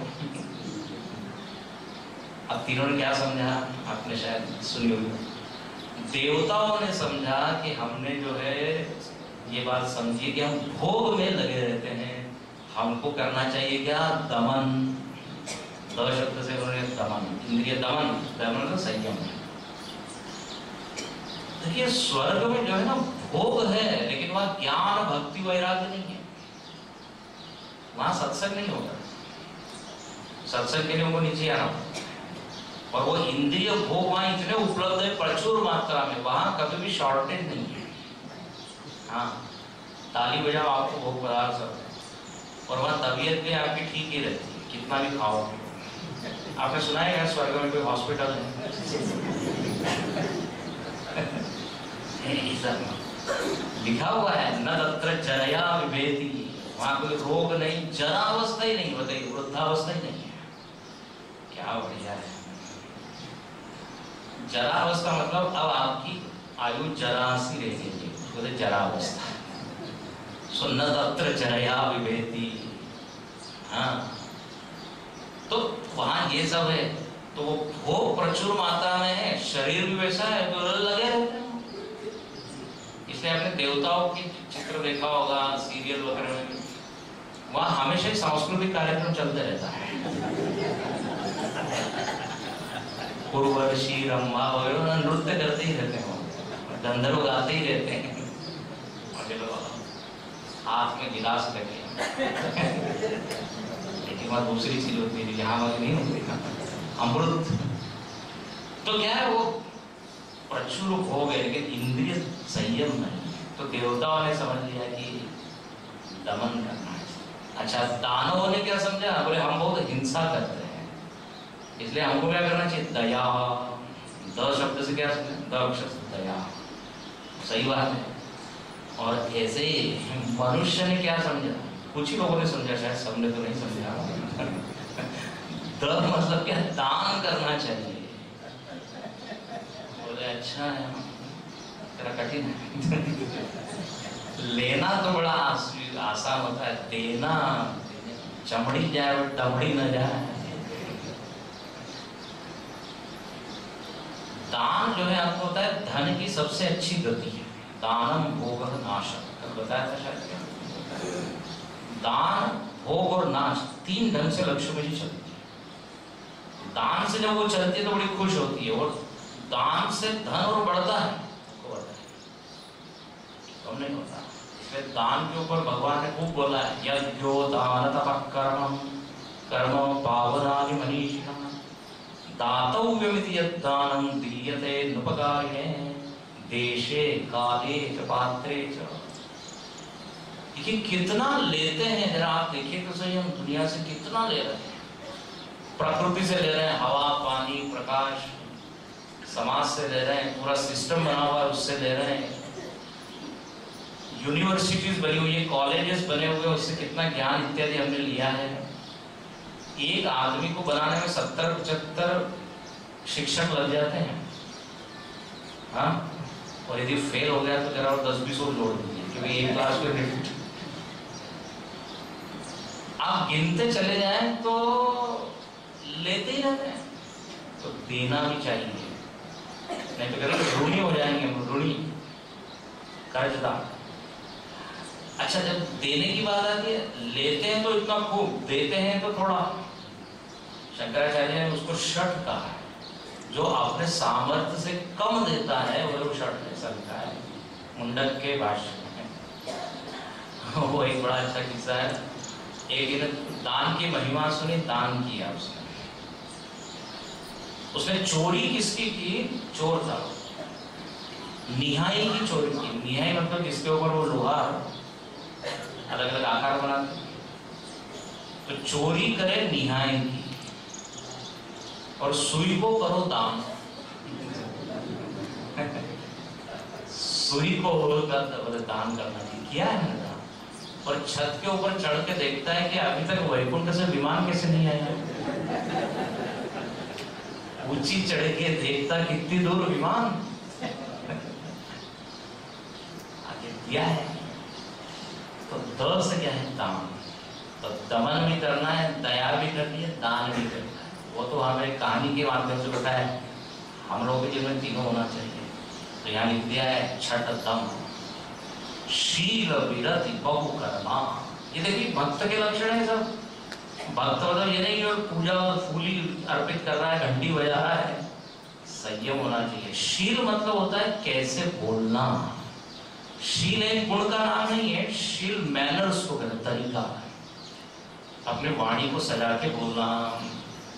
B: अब तीनों ने क्या समझा, आपने शायद सुनी होगी। देवताओं ने समझा कि हमने जो है ये बात समझी कि हम भोग में लगे रहते हैं, हमको करना चाहिए क्या, दमन। दो शब्द से उन्होंने दमन, इंद्रिय दमन, दमन तो संयम। देखिए स्वर्ग में जो है ना भोग है, लेकिन वहां ज्ञान भक्ति वैराग्य नहीं है, वहां सत्संग नहीं होगा। सत्संग के लिए उनको नीचे आना होगा। और वो इंद्रिय भोग वहां इतने उपलब्ध है प्रचुर मात्रा में, वहां कभी भी शॉर्टेज नहीं है। हाँ, ताली बजाओ आपको भोग पदार्थ सब है, और वहां तबीयत भी आपकी ठीक ही रहती है, कितना भी खाओ। आपने सुना है यार स्वर्ग में कोई हॉस्पिटल है? लिखा हुआ है न तत्र जरया विभेति, वहां कोई रोग नहीं, जरावस्था ही नहीं, बताइए वृद्धावस्था ही नहीं है। क्या बढ़िया है। जरावस्था मतलब अब आपकी आयु जरा सी रह गई, उसको जरावस्था। सो न तत्र जरया विभेति। हाँ, तो वहां ये सब है। तो वो भोग प्रचुर मात्रा में है, शरीर भी वैसा है, तो लगे रहते हैं। इसलिए आपने देवताओं की चित्र देखा होगा सीरियल वगैरह में, वहां हमेशा ही सांस्कृतिक कार्यक्रम चलते रहता है। उर्वशी रंभा वगैरह नृत्य करते ही रहते हैं, गंधर्व गाते ही रहते हैं, हाथ में गिलास लगे। लेकिन वहां दूसरी चीज होती है यहाँ वाली नहीं होती ना, अमृत। तो क्या है, वो प्रचुर हो गए लेकिन इंद्रिय संयम नहीं। तो देवताओं ने समझ लिया कि दमन करना है। अच्छा, दानवों ने क्या समझा, बोले हम बहुत हिंसा करते हैं, इसलिए हमको क्या करना चाहिए, दया। द शब्द से क्या समझे, द अक्षर से दया, सही बात है। और ऐसे ही मनुष्य ने क्या समझा, कुछ ही लोगों ने समझा, शायद सबने तो नहीं समझा। द मतलब क्या, दान करना चाहिए। बोले अच्छा है, तेरा कठिन है। लेना तो बड़ा आसान होता है, देना चमड़ी जाए और दमड़ी न जाए। दान जो है आपको होता है धन की सबसे अच्छी गति है। दानम भोग नाशक, बताया था शायद। दान, भोग और नाश, तीन ढंग से लक्ष्मी जी चलती है। दान से जब वो चलती है तो बड़ी खुश होती है, और दान से धन और बढ़ता है, तो नहीं होता। इसलिए दान के ऊपर भगवान ने खूब बोला है, यज्ञो दान तपः कर्मं कर्म पावनानि मनीषिणः दातव्यमिति यद्दानं दीयते नुपकारिणे देशे काले च पात्रे च। देखिए कितना लेते हैं, जरा आप देखिए तो सही, हम दुनिया से कितना ले रहे हैं। प्रकृति से ले रहे हैं, हवा पानी प्रकाश, समाज से ले रहे हैं, पूरा सिस्टम बना हुआ है उससे ले रहे हैं, यूनिवर्सिटीज बनी हुई है, कॉलेजेस बने हुए हैं, उससे कितना ज्ञान इत्यादि हमने लिया है। एक आदमी को बनाने में 70-75 शिक्षक लग जाते हैं, हाँ। और यदि फेल हो गया तो जरा और 10-20 और जोड़ दीजिए, क्योंकि एक क्लास में रिपीट आप गिनते चले जाएं तो लेते ही रहते हैं। तो देना भी चाहिए, नहीं तो कहते ऋणी हो जाएंगे, ऋणी कर्जदार। अच्छा, जब देने की बात आती है, लेते हैं तो इतना खूब, देते हैं तो थोड़ा। शंकराचार्य ने उसको षट कहा है, जो अपने सामर्थ्य से कम देता है वो षट ऐसा लिखा है मुंडक के भाष्य में। वो एक बड़ा अच्छा किस्सा है। एक दिन दान की महिमा सुनी, दान किया उसने चोरी किसकी की, चोर था, निहाई की चोरी की। निहाई मतलब जिसके ऊपर वो लोहा अलग अलग आकार बनाते, तो चोरी करे निहाई की, और सुई को करो दान। सुई को दान करना चाहिए, किया है ना दान। और छत के ऊपर चढ़ के देखता है कि अभी तक वैकुंठ से विमान कैसे नहीं आया। ऊंची चढ़ के देखता कितनी दूर विमान, आगे दिया है। तो द से क्या है, दान। तो दमन भी करना है, दया भी करनी है, दान भी करना है। वो तो हमें कहानी के माध्यम से बताया, हम लोगों के जीवन में तीनों होना चाहिए। तो यहाँ लिख दिया है, छठ दम शील विरति बहु कर्मा। ये देखिए भक्त के लक्षण है सब। भक्त मतलब ये नहीं कि पूजा फूली अर्पित कर रहा है, घंटी बजा रहा है। संयम होना चाहिए। शील मतलब होता है कैसे बोलना। शील एक गुण का नाम नहीं है, शील मैनर्स को कहते, तरीका। अपने वाणी को सजा के बोलना,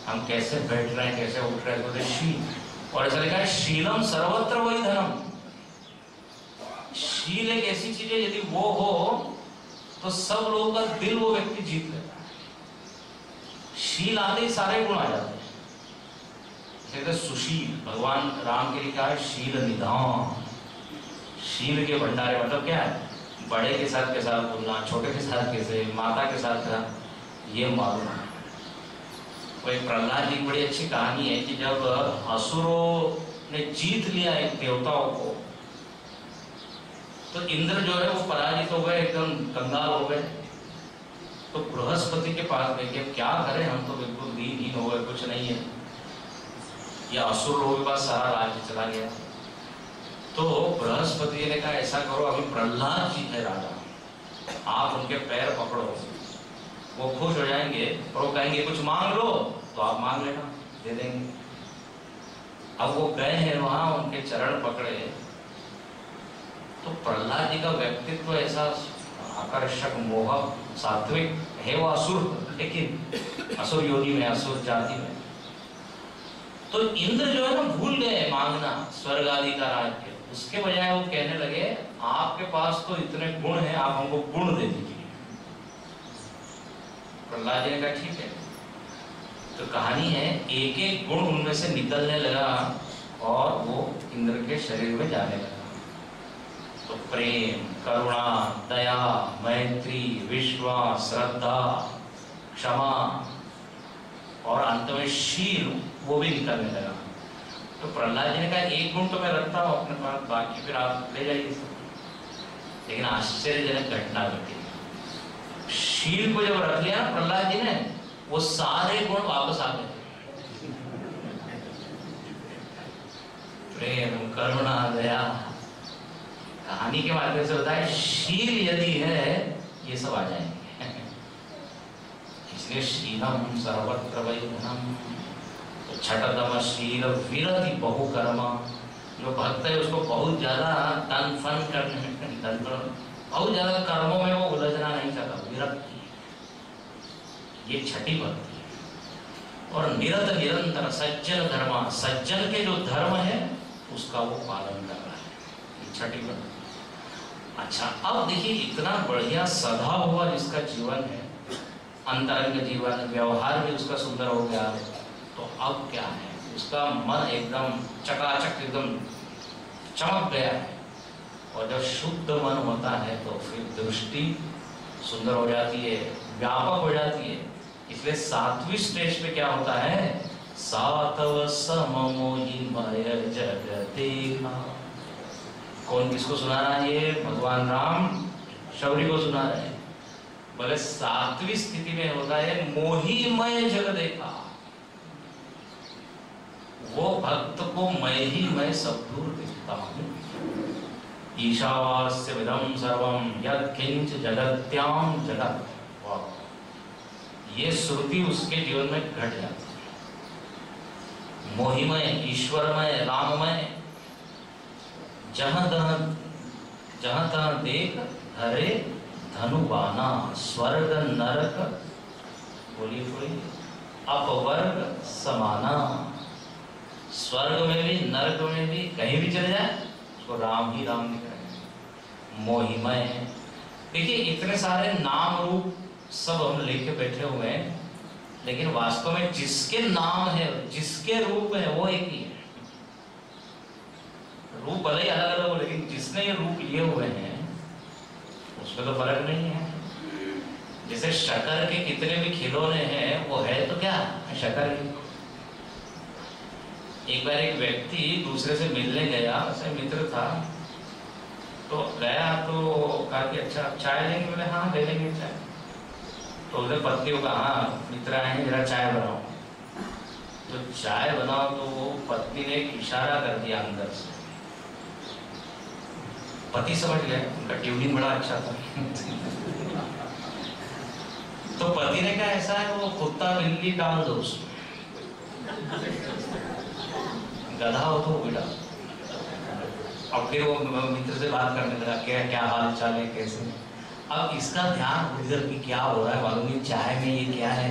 B: हम कैसे बैठ रहे हैं, कैसे उठ रहे हैं, तो शील। और ऐसा लिखा है, शीलम सर्वत्र वही धर्म। शील एक ऐसी चीज है, यदि वो हो तो सब लोगों का दिल वो व्यक्ति जीत लेता है। शील आते ही सारे गुण आ जाते हैं। सुशील, भगवान राम के लिए कहा है शील निधान। शील के भंडारे मतलब क्या है, बड़े के साथ कैसा बोलना, छोटे के साथ कैसे, माता के साथ क्या, ये मालूम है। कोई प्रहलाद जी की बड़ी अच्छी कहानी है कि जब असुरों ने जीत लिया एक देवताओं को, तो इंद्र जो है वो पराजित हो गए, एकदम कंगाल हो गए। तो बृहस्पति के पास गए कि क्या करें, हम तो बिल्कुल दीनहीन हो गए, कुछ नहीं है। या असुर लोगों के पास सारा राज्य चला गया। तो बृहस्पति जी ने कहा ऐसा करो, अभी प्रहलाद जी है राजा, आप उनके पैर पकड़ो, वो खुश हो जाएंगे और वो कहेंगे कुछ मांग लो, तो आप मांग लेना, दे देंगे। अब वो गए हैं वहां, उनके चरण पकड़े, तो प्रहलाद जी का व्यक्तित्व ऐसा आकर्षक, मोहक, सात्विक है। वो असुर, लेकिन असुर योनि में, असुर जाति में। तो इंद्र जो है ना भूल गए मांगना स्वर्ग आदि का राज्य, उसके बजाय वो कहने लगे आपके पास तो इतने गुण हैं, आप हमको गुण दे दीजिए। प्रहलाद जी ने कहा ठीक है। तो कहानी है एक एक गुण उनमें से निकलने लगा और वो इंद्र के शरीर में जाने लगा। तो प्रेम, करुणा, दया, मैत्री, विश्वास, श्रद्धा, क्षमा और अंत में शील, वो भी निकलने लगा। तो प्रहलाद जी ने कहा एक गुण तो मैं रखता हूँ अपने पास, बाकी फिर आप ले जाइए सब। लेकिन आश्चर्यजनक घटना घटी। शील को जब रख लिया प्रहलाद जी ने, वो सारे गुण वापस आ गए। प्रेम, करुणा, दया, कहानी के माध्यम से होता है शील यदि है ये सब आ जाएंगे। इसलिए शीलम सर्वत्र वैधनम। तो छठतम शील विरति बहुकर्म। जो भक्त है उसको बहुत ज्यादा तन फन करने, बहुत ज्यादा कर्मों में वो उलझना नहीं चाहता, विरक्ति, ये छठी भक्ति है। और निरत निरंतर सज्जन धर्म, सज्जन के जो धर्म है उसका वो पालन कर रहा है, ये छठी भक्ति। अच्छा, अब देखिए इतना बढ़िया सदा हुआ जिसका जीवन है, अंतरंग जीवन, व्यवहार भी उसका सुंदर हो गया, तो अब क्या है, उसका मन एकदम चकाचक, एकदम चमक गया है। और जब शुद्ध मन होता है तो फिर दृष्टि सुंदर हो जाती है, व्यापक हो जाती है। इसलिए 7वीं स्टेज पे क्या होता है, सातव सममोहिमय जगते। कौन किसको सुना रहा है, ये भगवान राम शबरी को सुना रहे हैं। बोले 7वीं स्थिति में होता है मोहिमय जग देखा। वो भक्त को मैं ही मैं सब दूर दिखता हूं। ईशावास्य विदम सर्वम यत् किंच जगत्याम जगत। ये श्रुति उसके जीवन में घट जाती है। मोहिमय, ईश्वरमय, राममय, जहां तहां देख हरे धनुबाना। स्वर्ग नरक, बोलिए बोलिए, अपवर्ग समाना। स्वर्ग में भी नरक में भी कहीं भी चले जाए उसको राम ही राम दिख रहे हैं। मोहिमय, देखिए इतने सारे नाम रूप सब हम लेके बैठे हुए हैं, लेकिन वास्तव में जिसके नाम है, जिसके रूप है, वो एक ही है। रूप भले ही अलग अलग हो, लेकिन जिसने ये रूप लिए हुए हैं उसमें तो फर्क नहीं है। जैसे शक्कर के कितने भी खिलौने हैं, वो है तो क्या, शक्कर ही। एक बार एक व्यक्ति दूसरे से मिलने गया, उससे मित्र था, तो गया तो कहा कि अच्छा चाय लेंगे, बोले हाँ ले लेंगे चाय। तो उसने पत्नी को कहा हाँ मित्र आए हैं, जरा चाय बनाओ। तो चाय बनाओ तो वो पत्नी ने एक इशारा कर दिया अंदर से। पति समझ गए, उनका ट्यूनिंग बड़ा अच्छा था। तो पति ने कहा ऐसा है वो कुत्ता बिल्ली डाल दो उसमें, गधा हो तो भी डाल। अब फिर वो मित्र से बात करने लगा, क्या क्या हाल चाल है, कैसे। अब इसका ध्यान उधर की क्या हो रहा है मालूम नहीं, चाय में ये क्या है,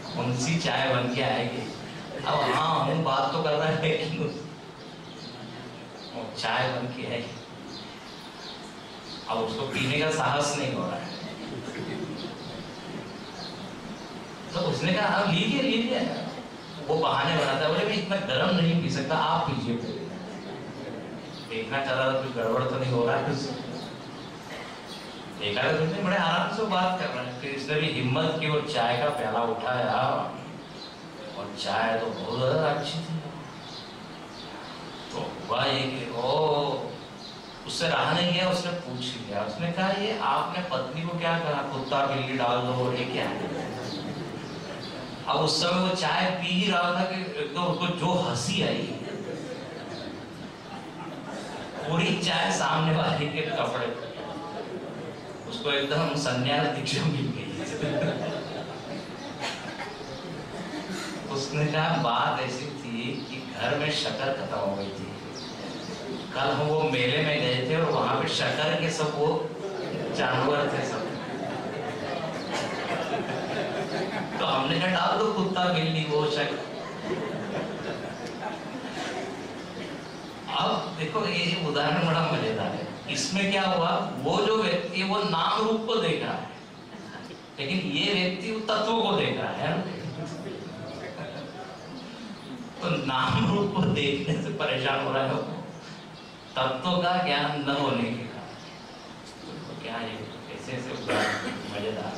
B: कौन सी चाय बन के आएगी। अब हाँ हम बात तो कर रहे हैं लेकिन चाय बन के है, अब उसको पीने का साहस नहीं हो रहा है। तो उसने कहा हाँ लीजिए लीजिए। वो बहाने बनाता है, बोले मैं इतना गर्म नहीं पी सकता, आप पीजिए। देखना चाह रहा था कुछ गड़बड़ तो नहीं हो रहा है। देखा तो तुमने बड़े आराम से बात कर रहे हैं। फिर इसने भी हिम्मत की और चाय का प्याला उठाया, और चाय तो बहुत ज्यादा अच्छी थी। तो हुआ ये कि ओ उससे रहा नहीं गया, उसने पूछ लिया। उसने कहा ये आपने पत्नी को क्या कहा, कुत्ता बिल्ली डाल दो, ये क्या है। अब उस समय वो चाय पी ही रहा था कि एकदम उसको जो हंसी आई, पूरी चाय सामने वाले के कपड़े, उसको एकदम संन्यास दीक्षा मिल गई। उसने कहा बात ऐसी थी कि घर में शक्कर खत्म हो गई थी, कल हम वो मेले में गए थे और वहां पे शक्कर के सब वो जानवर थे सब, तो हमने कहा डाल दो कुत्ता बिल्ली वो शक्कर। अब देखो ये उदाहरण बड़ा मजेदार है। इसमें क्या हुआ, वो जो व्यक्ति वो नाम रूप को देख रहा है, लेकिन ये व्यक्ति वो तत्व को देख रहा है। तो नाम रूप को देखने से परेशान हो रहा है, तत्व का ज्ञान न होने के कारण। तो क्या है ऐसे ऐसे मजेदार।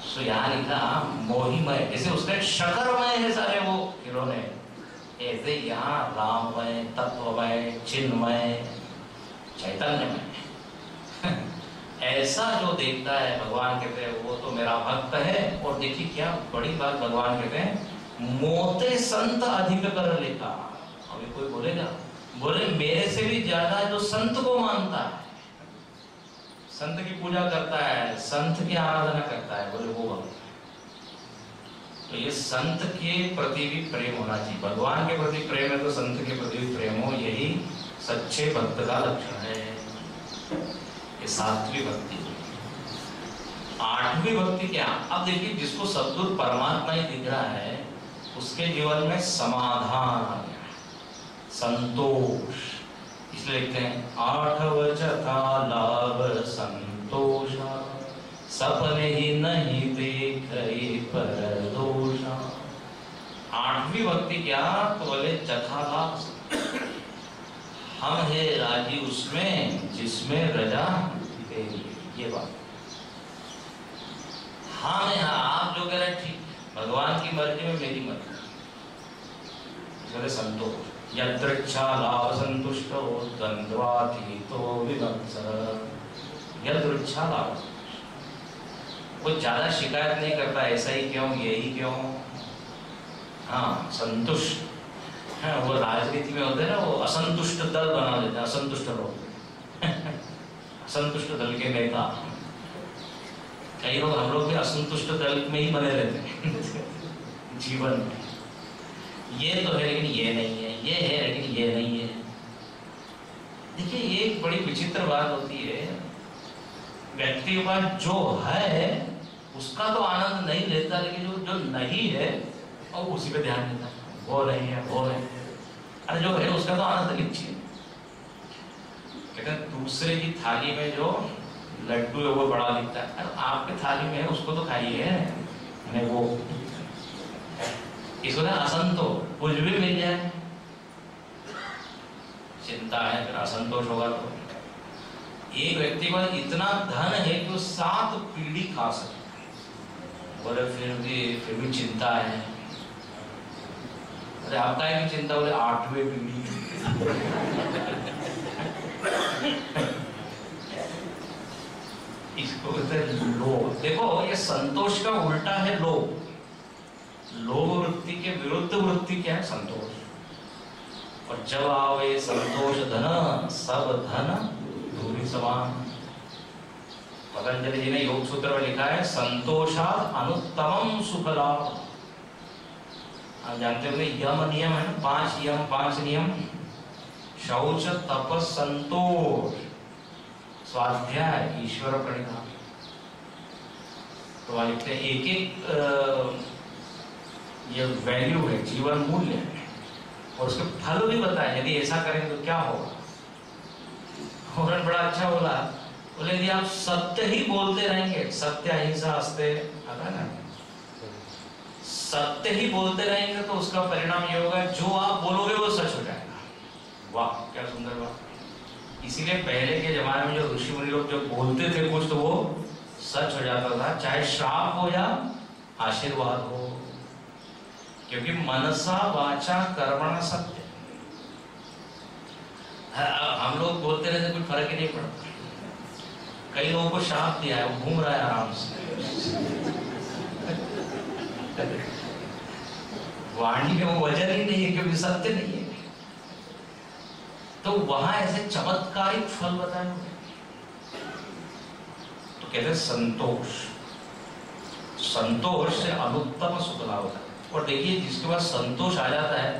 B: सो यहाँ लिखा मोहिमय, जैसे उसका शक्करमय है सारे वो खिलौने, ऐसे यहाँ राममय, तत्वमय, चिन्मय, चैतन्यमय। ऐसा जो देखता है भगवान कहते हैं वो तो मेरा भक्त है। और देखिए क्या बड़ी बात भगवान कहते हैं, मोते संत अधिक कर लेखा। अभी कोई बोलेगा, बोले मेरे से भी ज्यादा जो संत को मानता है, संत की पूजा करता है, संत की आराधना करता है, बोले वो भक्त। तो ये संत के प्रति भी प्रेम होना चाहिए। भगवान के प्रति प्रेम है तो संत के प्रति भी प्रेम हो, यही सच्चे भक्त का लक्षण है। ये सातवीं भक्ति। आठवीं भक्ति क्या? अब देखिए जिसको सद्गुरु परमात्मा ही दिख रहा है उसके जीवन में समाधान आ गया, संतोष। इसलिए लिखते हैं आठव चथा लाभ संतोष, सपने ही नहीं देख पर दोषा। आठवीं भक्ति क्या? तो बोले चथा लाभ, हम है राजी उसमें जिसमें रजा तेरी। ये बात हाँ है, हाँ आप जो कह रहे ठीक, भगवान की मर्जी में मेरी मर्जी। संतोष यदृच्छा लाभ संतुष्टो द्वंद्वातीतो विभत्सः। यदृच्छा लाभ, वो ज्यादा शिकायत नहीं करता, ऐसा ही क्यों, यही क्यों। हाँ संतुष्ट है। वो राजनीति में होते हैं ना, वो असंतुष्ट दल बना देते हैं, असंतुष्ट लोग। असंतुष्ट दल के नेता, कई लोग, हम लोग भी असंतुष्ट दल में ही बने रहते हैं जीवन में। ये तो है लेकिन ये नहीं है, ये है लेकिन ये नहीं है। देखिए ये एक बड़ी विचित्र बात होती है, व्यक्ति के पास जो है उसका तो आनंद नहीं लेता, लेकिन जो नहीं है और उसी पे ध्यान देता है, वो नहीं है, वो नहीं है। अरे जो है उसका तो आनंद लीजिए। कहते हैं दूसरे की थाली में जो लड्डू है वो बड़ा दिखता है, अरे आपके थाली में है उसको तो खाइए। मैंने वो इसको ना असंतोष, कुछ भी मिल जाए चिंता है, फिर असंतोष होगा। तो एक व्यक्ति को इतना धन है कि वो 7 पीढ़ी खा सकता है, बोले फिर भी चिंता है। अरे आपका है कि चिंता, बोले 8वीं पीढ़ी। इसको कहते हैं लोभ। देखो ये संतोष का उल्टा है लोभ। लोभ वृत्ति के विरुद्ध वृत्ति क्या है? संतोष। और जब आवे संतोष धन, सब धन धूलि समान। पतंजलि जी ने योग सूत्र में लिखा है संतोषात् अनुत्तमम सुख लाभ। आप जानते होंगे यम नियम है ना, 5 यम 5 नियम, शौच तप संतोष स्वाध्याय ईश्वर प्रणिधान। तो लिखते हैं एक एक ये वैल्यू है, जीवन मूल्य है, और उसके फल भी बताए, यदि ऐसा करेंगे तो क्या होगा। और बड़ा अच्छा बोला, बोले यदि आप सत्य ही बोलते रहेंगे, सत्य अहिंसा अस्ते आता है ना, सत्य ही बोलते रहेंगे तो उसका परिणाम ये होगा जो आप बोलोगे वो सच हो जाएगा। वाह क्या सुंदर बात। इसीलिए पहले के जमाने में जो ऋषि मुनि लोग जो बोलते थे कुछ तो वो सच हो जाता था, चाहे श्राप हो या आशीर्वाद हो, क्योंकि मनसा वाचा कर्मणा सत्य। हम लोग बोलते रहते कुछ फर्क ही नहीं पड़ता। कई लोगों को श्राप दिया है, वो घूम रहा है आराम से। वाणी में वो वजन ही नहीं है क्योंकि सत्य नहीं है। तो वहां ऐसे चमत्कारिक फल बताए हुए। तो कहते हैं संतोष, संतोष से अनुत्तम सुख लाभ होता है। और देखिए जिसके पास संतोष आ जाता है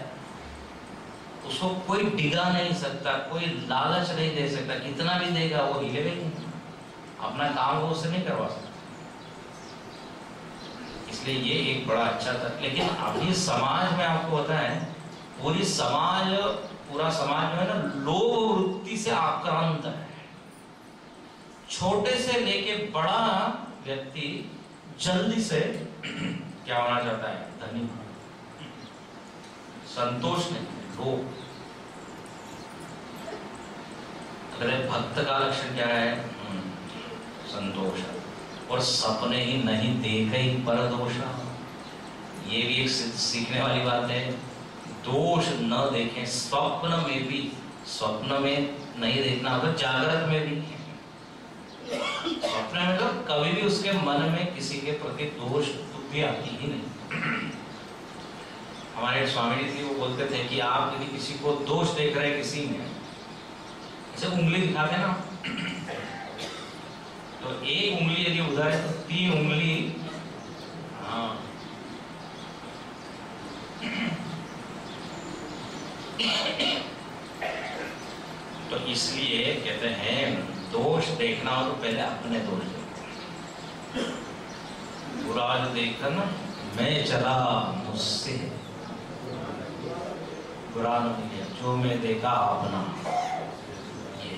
B: उसको कोई डिगा नहीं सकता, कोई लालच नहीं दे सकता, कितना भी देगा वो हिलेगा ही नहीं, अपना काम वो उससे नहीं करवा सकता। इसलिए ये एक बड़ा अच्छा था। लेकिन अभी समाज में आपको पता है पूरा समाज जो है ना लोभ वृत्ति से आक्रांत है। छोटे से लेके बड़ा व्यक्ति जल्दी से क्या होना चाहता है, धनी। संतोष नहीं, लोभ। अगर भक्त का लक्षण क्या है, संतोष। और सपने ही नहीं देखे ही पर दोषा, ये भी एक सीखने वाली बात है। दोष न देखें, स्वप्न में भी, स्वप्न में नहीं देखना होगा, जागृत में भी। स्वप्न में तो कभी भी उसके मन में किसी के प्रति दोष बुद्धि आती ही नहीं। हमारे स्वामी जी थे, वो बोलते थे कि आप यदि किसी को दोष देख रहे हैं किसी में, ऐसे उंगली दिखाते ना, तो एक उंगली यदि उधर है तो 3 उंगली, हाँ, तो इसलिए कहते हैं दोष देखना हो तो पहले अपने दोष देखो। बुरा जो देखकर ना, मैं चला मुझसे, बुरा नहीं किया, जो मैं देखा अपना। ये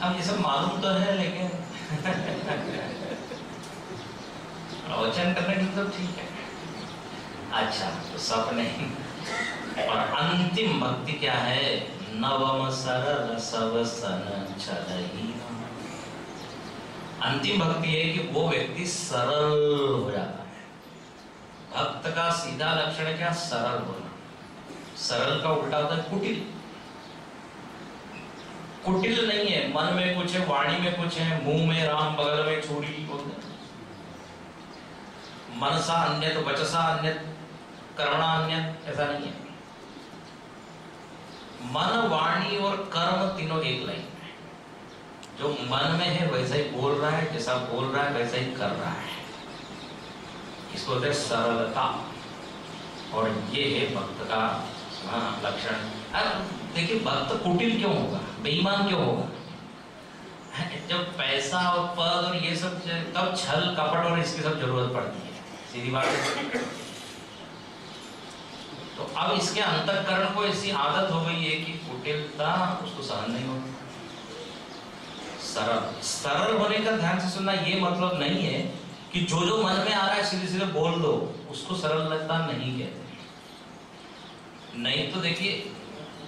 B: अब ये सब मालूम तो है, लेकिन प्रवचन करने के लिए तो ठीक है। अच्छा, तो सपने। और अंतिम भक्ति क्या है, नवम सरल सब सन छलही। अंतिम भक्ति है कि वो व्यक्ति सरल हो जाता है। भक्त का सीधा लक्षण है क्या, सरल होना। सरल का उल्टा होता है कुटिल। कुटिल नहीं है, मन में कुछ है, वाणी में कुछ है, मुंह में राम बगल में छुरी बोलते हैं। मनसा अन्यत वचसा अन्यत कर्मणा अन्यत, ऐसा नहीं है। मन वाणी और कर्म तीनों एक लाइन है। जो मन में है वैसा ही बोल रहा है, जैसा बोल रहा है वैसा ही कर रहा है। इसको कहते हैं सरलता। और ये है भक्त का लक्षण। देखिए भक्त कुटिल क्यों होगा, बेईमान क्यों होगा? जब पैसा और पद और ये सब, तब छल कपट और इसकी सब जरूरत पड़ती है, सीधी बात है। तो अब इसके अंतःकरण को ऐसी आदत हो गई है कि कुटिलता उसको सहन नहीं होती। सरल होने का ध्यान से सुनना, ये मतलब नहीं है कि जो मन में आ रहा है सीधे सीधे बोल दो, उसको सरलता नहीं कहते। नहीं तो देखिए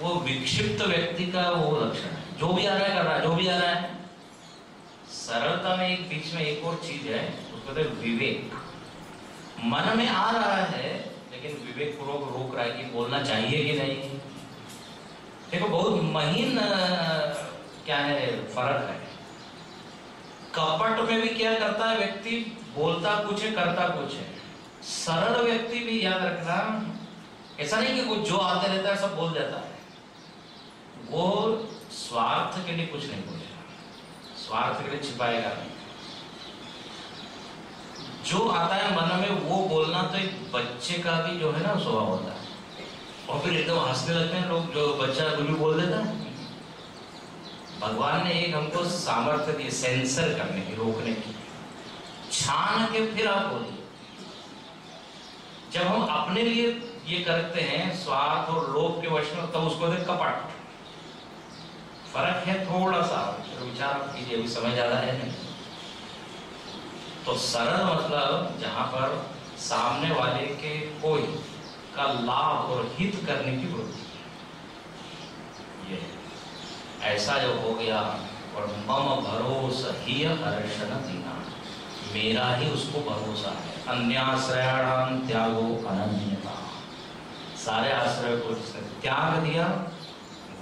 B: वो विक्षिप्त व्यक्ति का वो लक्षण है, जो भी आ रहा है कर रहा है, जो भी आ रहा है। सरलता में एक बीच में एक और चीज है, उसको कहते हैं विवेक। मन में आ रहा है लेकिन विवेक पूर्वक रोक रहा है कि बोलना चाहिए कि नहीं। देखो बहुत महीन क्या है फर्क है। कपट में भी क्या करता है व्यक्ति, बोलता कुछ है करता कुछ है। सरल व्यक्ति भी याद रखना, ऐसा नहीं कि वो जो आते रहता है सब बोल देता है। वो स्वार्थ के लिए कुछ नहीं बोलेगा, स्वार्थ के लिए छिपाएगा नहीं। जो आता है मन में वो बोलना, तो एक बच्चे का भी जो है ना स्वभाव होता है। और फिर एकदम हंसने लगते हैं लोग, जो बच्चा कुछ भी बोल देता है। भगवान ने एक हमको सामर्थ्य दी सेंसर करने की, रोकने की। छान के फिर आप बोलिए। जब हम अपने लिए ये करते हैं स्वार्थ और लोभ के वश में, तब उसको देख कपट। फर्क है थोड़ा सा, विचार कीजिए, अभी समय ज्यादा है नहीं। तो सरल मतलब जहां पर सामने वाले के कोई का लाभ और हित करने की वृत्ति, ये ऐसा जो हो गया। और मम भरोसा ही हर्षण दीना, मेरा ही उसको भरोसा है। अन्याश्रयाणाम त्यागो अनन्यता, सारे आश्रय को जिसने त्याग दिया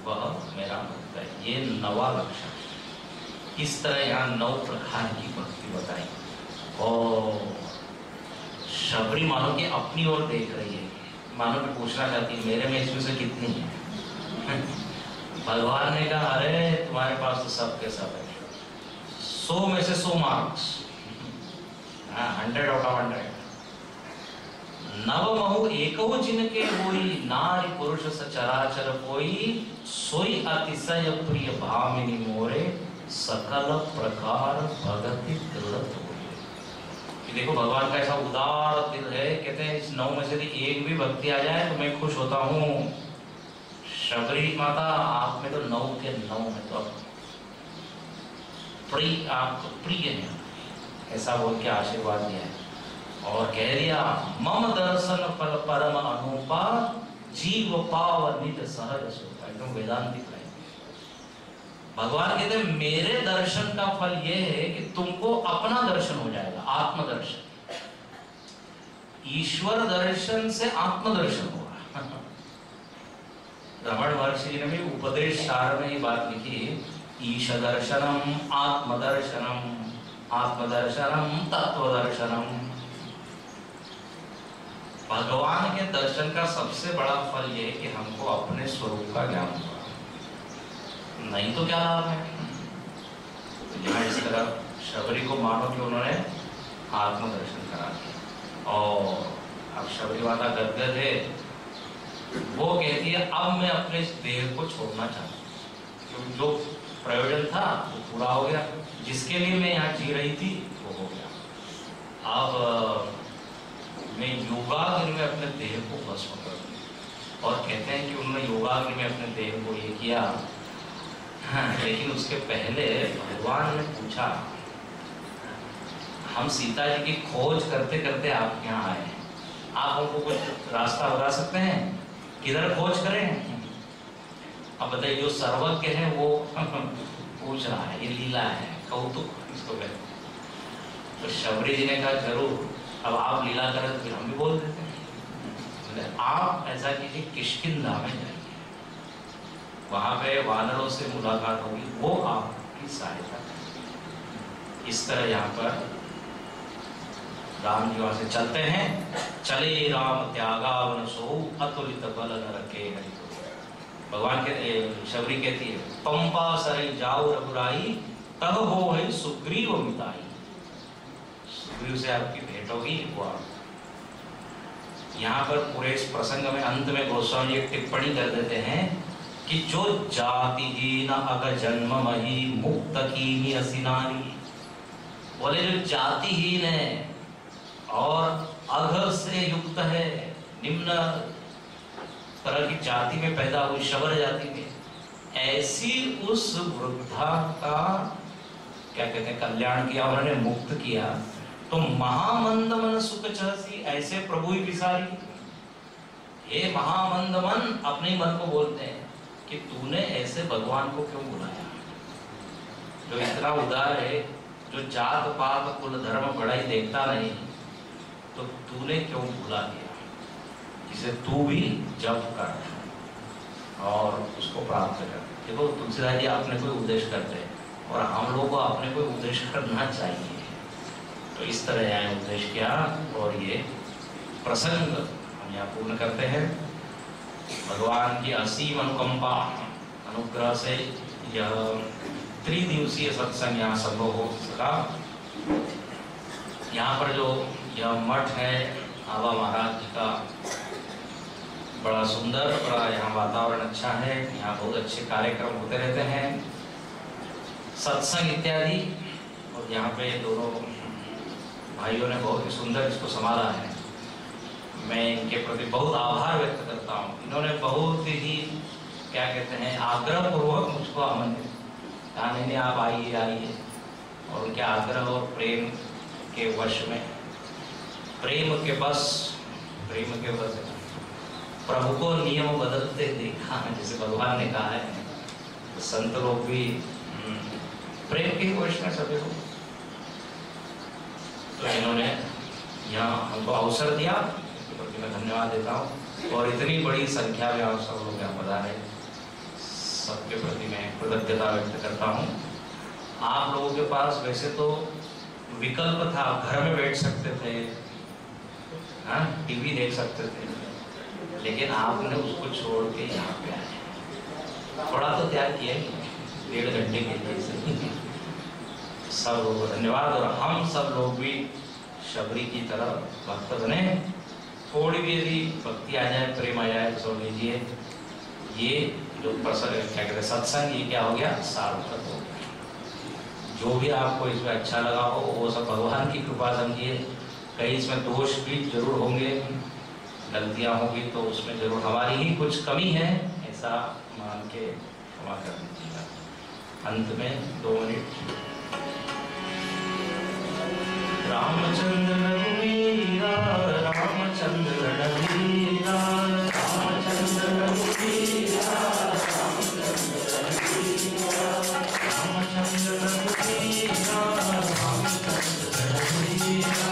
B: वह मेरा भक्त है। ये नवा लक्षण है। इस तरह यहाँ 9 प्रकार की भक्ति बताई। ओ शबरी मानो कि अपनी ओर देख रही है, मानो कि पूछना चाहती है मेरे में इसमें से कितनी है। भगवान ने कहा अरे तुम्हारे पास तो सब के सब है, 100 में से 100 मार्क्स, 100 आउट ऑफ 100। नव महु एको जिनके होई, नारी पुरुष सचराचर कोई, सोई अतिशय प्रिय भामिनी मोरे, सकल प्रकार भगति दृढ़ होई। देखो भगवान का ऐसा उदार दिल है, कहते हैं इस 9 में से एक भी भक्ति आ जाए तो मैं खुश होता हूँ। शबरी माता आप में तो 9 के 9 है, तो प्रिय, आप प्रिय है, ऐसा बोल के आशीर्वाद दिया है। और कह दिया मम दर्शन फल परम अनुपा, जीव पाव नित सहज सोता। एकदम वेदांतिक है। भगवान कहते हैं मेरे दर्शन का फल यह है कि तुमको अपना दर्शन हो जाएगा, आत्मदर्शन। ईश्वर दर्शन से आत्मदर्शन होगा। रमण महर्षि जी ने भी उपदेश सार में ये बात लिखी, ईश दर्शनम आत्मदर्शनम, आत्मदर्शनम तत्वदर्शनम। भगवान के दर्शन का सबसे बड़ा फल यह है कि हमको अपने स्वरूप का ज्ञान हुआ, नहीं तो क्या लाभ है। यहाँ इस तरह शबरी को मानो कि उन्होंने आत्मदर्शन करा दिया। और अब शबरी माता गदगद है, वो कहती है अब मैं अपने इस देह को छोड़ना चाहती हूँ, क्योंकि जो प्रयोजन था वो पूरा हो गया, जिसके लिए मैं यहाँ जी रही थी वो हो गया। अब मैं योगाग्नि में अपने देह को भस्म कर दूं। और कहते हैं कि उन्होंने योगाग्नि में अपने देह को ये किया। हाँ, लेकिन उसके पहले भगवान ने पूछा, हम सीता जी की खोज करते करते आप यहाँ आए हैं, आप हमको कुछ रास्ता बता सकते हैं, किधर खोज करें? अब बताइए, जो सर्वज्ञ है वो पूछ रहा है, ये लीला है, कौतुक इसको कहते। तो शबरी जी ने कहा जरूर, अब आप लीला करें तो फिर हम भी बोल देते हैं। आप ऐसा कीजिए, किष्किंधा में जाइए, वहां पे वानरों से मुलाकात होगी, वो आपकी सहायता करेंगे। इस तरह यहाँ पर राम जी वहां से चलते हैं। चले राम त्यागावन सो, अतुलित बल न रखे हरि को। भगवान के शबरी कहती है, पंपा सरई जाओ रघुराई, तब हो है सुग्रीव मिताई। सुग्रीव से आपकी भेंट होगी। वो यहाँ पर पूरे इस प्रसंग में अंत में गोस्वामी एक टिप्पणी कर देते हैं कि जो जातिहीन अग जन्म मही मुक्त कीनी असिनानी, बोले जो जातिहीन है और अघ से युक्त है, निम्न तरह की जाति में पैदा हुई, शबर जाति में, ऐसी उस वृद्धा का क्या कहते हैं कल्याण किया, उन्होंने मुक्त किया। तो महामंद मन सुख चहसी, ऐसे प्रभु ही विसारी। हे महामंद मन, अपने ही मन को बोलते हैं कि तूने ऐसे भगवान को क्यों बुलाया, जो इतना उदार है, जो जात पात कुल धर्म बड़ाई देखता नहीं, तो तूने क्यों बुला दिया, जिसे तू भी जप कर और उसको प्राप्त कर। देखो तुलसीदास जी अपने कोई उपदेश करते हैं और हम लोगों को अपने कोई उपदेश करना चाहिए। तो इस तरह यहाँ उपदेश किया और ये प्रसंग हम यहाँ पूर्ण करते हैं। भगवान की असीम अनुकंपा अनुग्रह से यह त्रिदिवसीय सत्संग यहाँ संभव हो सका। यहाँ पर जो यह मठ है आबा महाराज जी का, बड़ा सुंदर, बड़ा यहाँ वातावरण अच्छा है, यहाँ बहुत अच्छे कार्यक्रम होते रहते हैं, सत्संग इत्यादि। और यहाँ पे दोनों भाइयों ने बहुत ही सुंदर इसको संभाला है। मैं इनके प्रति बहुत आभार व्यक्त करता हूँ। इन्होंने बहुत ही क्या कहते हैं आग्रह पूर्वक मुझको आमंत्रित कहा, नहीं आप आइए आइए। और उनके आग्रह और प्रेम के वश में, प्रेम के बस प्रभु को नियम बदलते देखा है, जैसे भगवान ने कहा है। तो संत लोग भी प्रेम के वश में सभी लोग, तो इन्होंने यहाँ हमको अवसर दिया, इसके प्रति मैं धन्यवाद देता हूँ। और इतनी बड़ी संख्या में आप सब लोग यहाँ पधारे, सबके प्रति मैं कृतज्ञता व्यक्त करता हूँ। आप लोगों के पास वैसे तो विकल्प था, घर में बैठ सकते थे, हाँ, टीवी देख सकते थे, लेकिन आपने उसको छोड़ के यहाँ पे आए। थोड़ा तो त्याग किया ही, 1.5 घंटे के लिए। सब लोगों को धन्यवाद। और हम सब लोग भी शबरी की तरह भक्त बने। थोड़ी भी यदि भक्ति आ जाए, प्रेम आ जाए, तो लीजिए ये जो प्रसंग क्या कहते हैं, सत्संग, ये क्या हो गया, सार्थक हो गया। जो भी आपको इसमें अच्छा लगा हो वो सब भगवान की कृपा समझिए। कहीं इसमें दोष भी जरूर होंगे, गलतियां होंगी तो उसमें जरूर हमारी ही कुछ कमी है, ऐसा मान के क्षमा कर दीजिएगा। अंत में 2 मिनट। रामचंद्र रघुवीरा, रामचंद्र रघुवीरा, रामचंद्र रघुवीरा, रामचंद्र रघुवीरा, रामचंद्र रघुवीरा, रामचंद्र रघुवीरा,